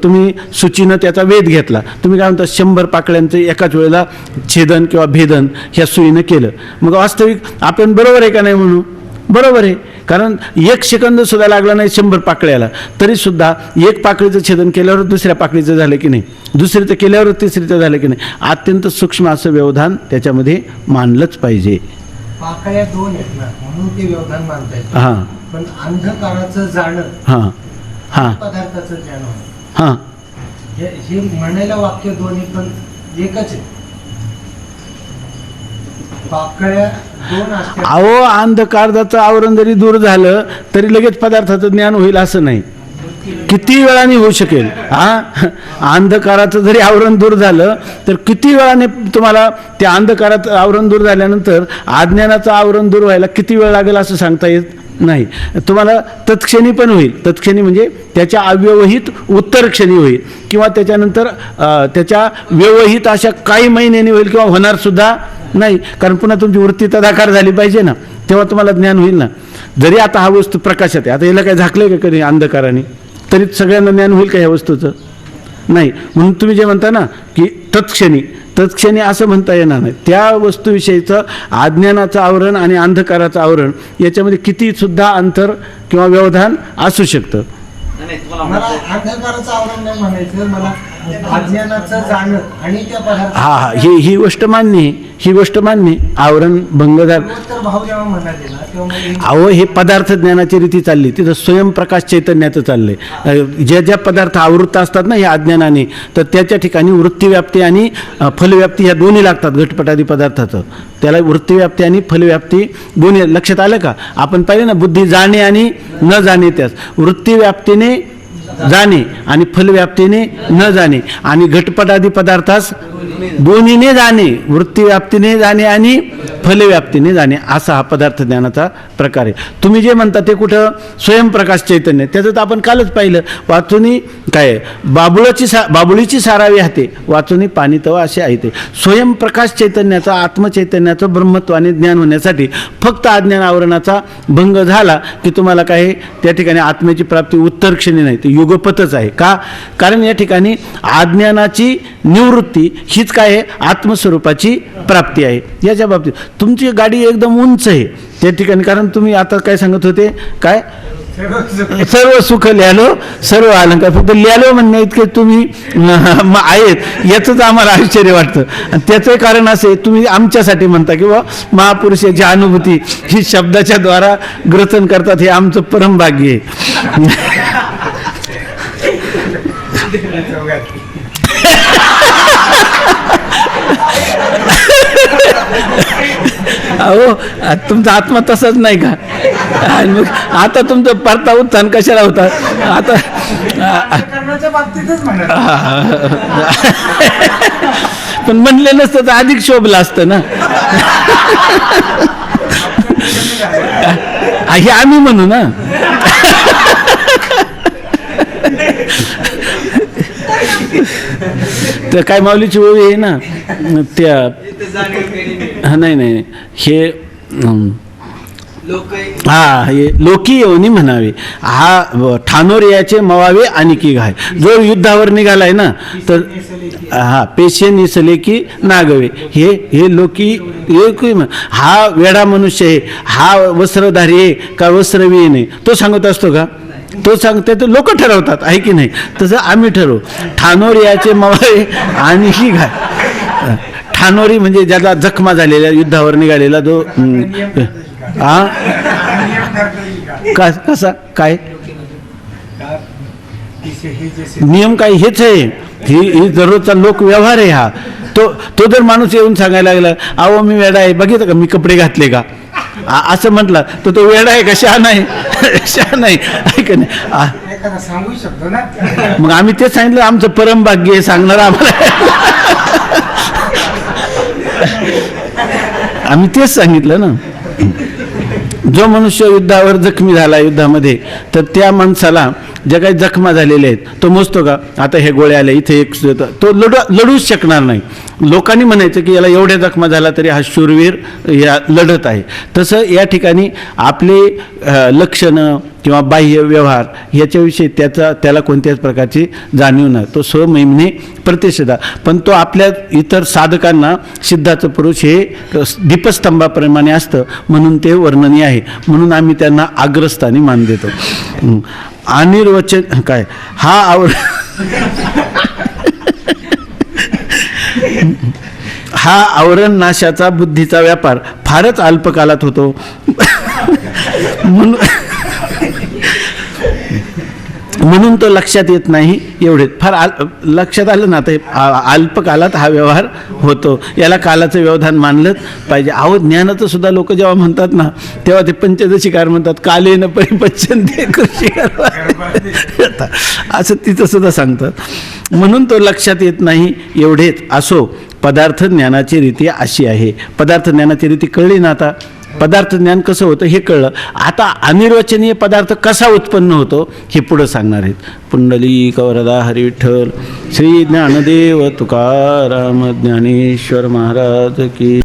तुम्ही सूचीनं त्याचा वेध घेतला. तुम्ही काय म्हणता 100 पाकळ्यांचं एकाच वेळेला छेदन किंवा भेदन ह्या सुईनं केलं. मग वास्तविक आपण बरोबर आहे का नाही म्हणू? बरोबर आहे. कारण 1 सेकंद सुद्धा लागला नाही 100 पाकळ्याला, तरीसुद्धा एक पाकळीचं छेदन केल्यावर दुसऱ्या पाकळीचं झालं की नाही, दुसरीचं केल्यावर तिसरीचं झालं की नाही. अत्यंत सूक्ष्म असं व्यवधान त्याच्यामध्ये मानलंच पाहिजे. पाकळ्या 2 आहेत ना, म्हणून ते व्यवधान मानता येतं. हां पण अंधकाराचं जाणं, हां हां पदार्थाचं ज्ञान होणं, हां हे म्हणायला वाक्य दोन्ही पण एकच आहे. पाकळ्या 2 असतात. अहो, अंधकाराचं आवरण जरी दूर झालं तरी लगेच पदार्थाचं ज्ञान होईल असं नाही. किती वेळाने होऊ शकेल? अंधकाराचं जरी आवरण दूर झालं तर किती वेळाने तुम्हाला त्या अंधकाराचं आवरण दूर झाल्यानंतर अज्ञानाचं आवरण दूर व्हायला किती वेळ लागेल असं सांगता येत नाही. तुम्हाला तत्क्षणी पण होईल. तत्क्षणी म्हणजे त्याच्या अव्यवहित उत्तरक्षणी होईल, किंवा त्याच्यानंतर त्याच्या व्यवहित अशा काही महिन्यांनी होईल, किंवा होणार सुद्धा नाही. कारण पुन्हा तुमची वृत्ती तदाकार झाली पाहिजे ना, तेव्हा तुम्हाला ज्ञान होईल ना. जरी आता हा वस्तू प्रकाशात आहे, आता याला काय झाकलं का कधी अंधकाराने, तरी सगळ्यांना ज्ञान होईल का ह्या वस्तूचं? नाही. म्हणून तुम्ही जे म्हणता ना की तत्क्षणी असं म्हणता येणार नाही. त्या वस्तूविषयीचं अज्ञानाचं आवरण आणि अंधकाराचं आवरण याच्यामध्ये किती सुद्धा अंतर किंवा व्यवधान असू शकतं. नाही, तुम्हाला मला म्हणायचं आहे. अंधकाराचं आवरण नाही म्हणायचं, मला अज्ञानाचं जाणं आणि त्या पदार्थाचं हा ही गोष्ट मान्य आहे. ही गोष्ट मान्य आहे. आवरण भंग झालं. तर भाव जेव्हा म्हणाले ना तेव्हा मला अहो, हे पदार्थ ज्ञानाची रीती चालली, तिथं स्वयंप्रकाश चैतन्याचं चाललंय. ज्या ज्या पदार्थ आवृत्त असतात ना या अज्ञानाने, तर त्याच्या ठिकाणी वृत्तीव्याप्ती आणि फलव्याप्ती ह्या दोन्ही लागतात. घटपटादी पदार्थाचं त्याला वृत्तीव्याप्ती आणि फलव्याप्ती दोन्ही लक्षात आलं का? आपण पाहिले ना, बुद्धी जाणे आणि न जाणे. त्यास वृत्तीव्याप्तीने जाणे आणि फलव्याप्तीने न जाणे, आणि घटपटादी पदार्थास दोन्हीने जाणे, वृत्तीव्याप्तीने जाणे आणि फलव्याप्तीने जाणे, असा हा पदार्थ ज्ञानाचा प्रकार आहे. तुम्ही जे म्हणता ते कुठं स्वयंप्रकाश चैतन्य, त्याचं तर आपण कालच पाहिलं. वाचुनी काय बाबुळीची सारावी हाते, वाचुनी पाणी तवा असे आहे. ते स्वयंप्रकाश चैतन्याचा, आत्मचैतन्याचं ब्रह्मत्वाने ज्ञान होण्यासाठी फक्त अज्ञान आवरणाचा भंग झाला की तुम्हाला काय त्या ठिकाणी आत्म्याची प्राप्ती उत्तर क्षणी नाही, ते युगपतच आहे. का? कारण या ठिकाणी अज्ञानाची निवृत्ती हीच काय आहे? आत्मस्वरूपाची प्राप्ती आहे. याच्या बाबतीत तुमची गाडी एकदम उंच आहे त्या ठिकाणी. कारण तुम्ही आता काय सांगत होते, काय सर्व सुख लिहालो, सर्व अलंकार. फक्त लिहालो म्हणणे इतके तुम्ही आहेत याचंच आम्हाला आश्चर्य वाटतं. आणि त्याचं कारण असे, तुम्ही आमच्यासाठी म्हणता किंवा महापुरुषाची अनुभूती ही शब्दाच्या द्वारा ग्रथन करतात, हे आमचं परमभाग्य आहे. अहो, तुमचा आत्मा तसाच नाही का? आणि मग आता तुमचं परता उत्थान कशाला होता आता? करण्याच्या बाबतीतच म्हणा. पण म्हणले नसतं तर अधिक शोभलं असतं ना. हे आम्ही म्हणू ना. तर काय माऊलीची ओळी आहे ना त्या, नाही हे हे लोकी येऊनी म्हणावे, हा ठाणोरियाचे मवावे आणि की घाय. जो युद्धावर निघालाय ना, तर पेशे निसले की नागवे, हे लोकी हा वेडा मनुष्य आहे, हा वस्त्रधारी आहे का वस्त्रविहीन आहे, तो सांगत असतो का? तो सांगते तर लोक ठरवतात, आहे की नाही? तसं आम्ही ठरवू. ठाणोरियाचे मवावे आणि की घाय. ठाणोरी म्हणजे ज्याला जखमा झालेला, युद्धावर निघालेला जो कसा काय नियम काय? हेच आहे. ही दररोजचा लोक व्यवहार आहे हा. तो जर माणूस येऊन सांगायला लागला, अहो मी वेडा आहे, बघितलं का मी कपडे घातले का, असं म्हटलं तर तो वेडा आहे का शहाणा आहे? शहाणा आहे, ऐक नाही. सांगू शकतो ना. मग आम्ही तेच सांगितलं, आमचं परम भाग्य आहे सांगणार आम्हाला. आम्ही तेच सांगितलं ना. जो मनुष्य युद्धावर जखमी झाला युद्धामध्ये, तर त्या माणसाला ज्या काही जखमा झालेल्या आहेत तो मोजतो का? आता हे गोळे आले इथे एक तो लढूच शकणार नाही. लोकांनी म्हणायचं की याला एवढ्या जखमा झाला तरी हा शूरवीर या लढत आहे. तसं या ठिकाणी आपले लक्षणं किंवा बाह्य व्यवहार ह्याच्याविषयी त्याला कोणत्याच प्रकारची जाणीव नाही. तो स्वमहिम्ने प्रतिष्ठा. पण तो आपल्या इतर साधकांना सिद्धाचं पुरुष हे दीपस्तंभाप्रमाणे असतं म्हणून ते वर्णनीय आहे. म्हणून आम्ही त्यांना अग्रस्थानी मान देतो. अनिर्वचन काय हा आवरण नाशाचा बुद्धीचा व्यापार फारच अल्पकालात होतो. म्हणून तो लक्षात येत नाही. एवढेच फार लक्षात आलं ना. आता अल्पकालात हा व्यवहार होतो. याला कालाचं व्यवधान मानलंच पाहिजे. ज्ञानाचं सुद्धा लोक जेव्हा म्हणतात ना तेव्हा ते पंचदशीकार म्हणतात कालेन परिपच्यन्ते कृषिकार असं तिथं सुद्धा सांगतात. म्हणून तो लक्षात येत नाही. एवढेच असो. पदार्थ ज्ञानाची रीती अशी आहे. पदार्थ ज्ञानाची रीती कळली ना. आता पदार्थ ज्ञान कसं होतं हे कळलं. आता अनिर्वचनीय पदार्थ कसा उत्पन्न होतो हे पुढं सांगणार आहेत. पुंडलिक वरदा हरी विठ्ठल श्री ज्ञानदेव तुकाराम ज्ञानेश्वर महाराज की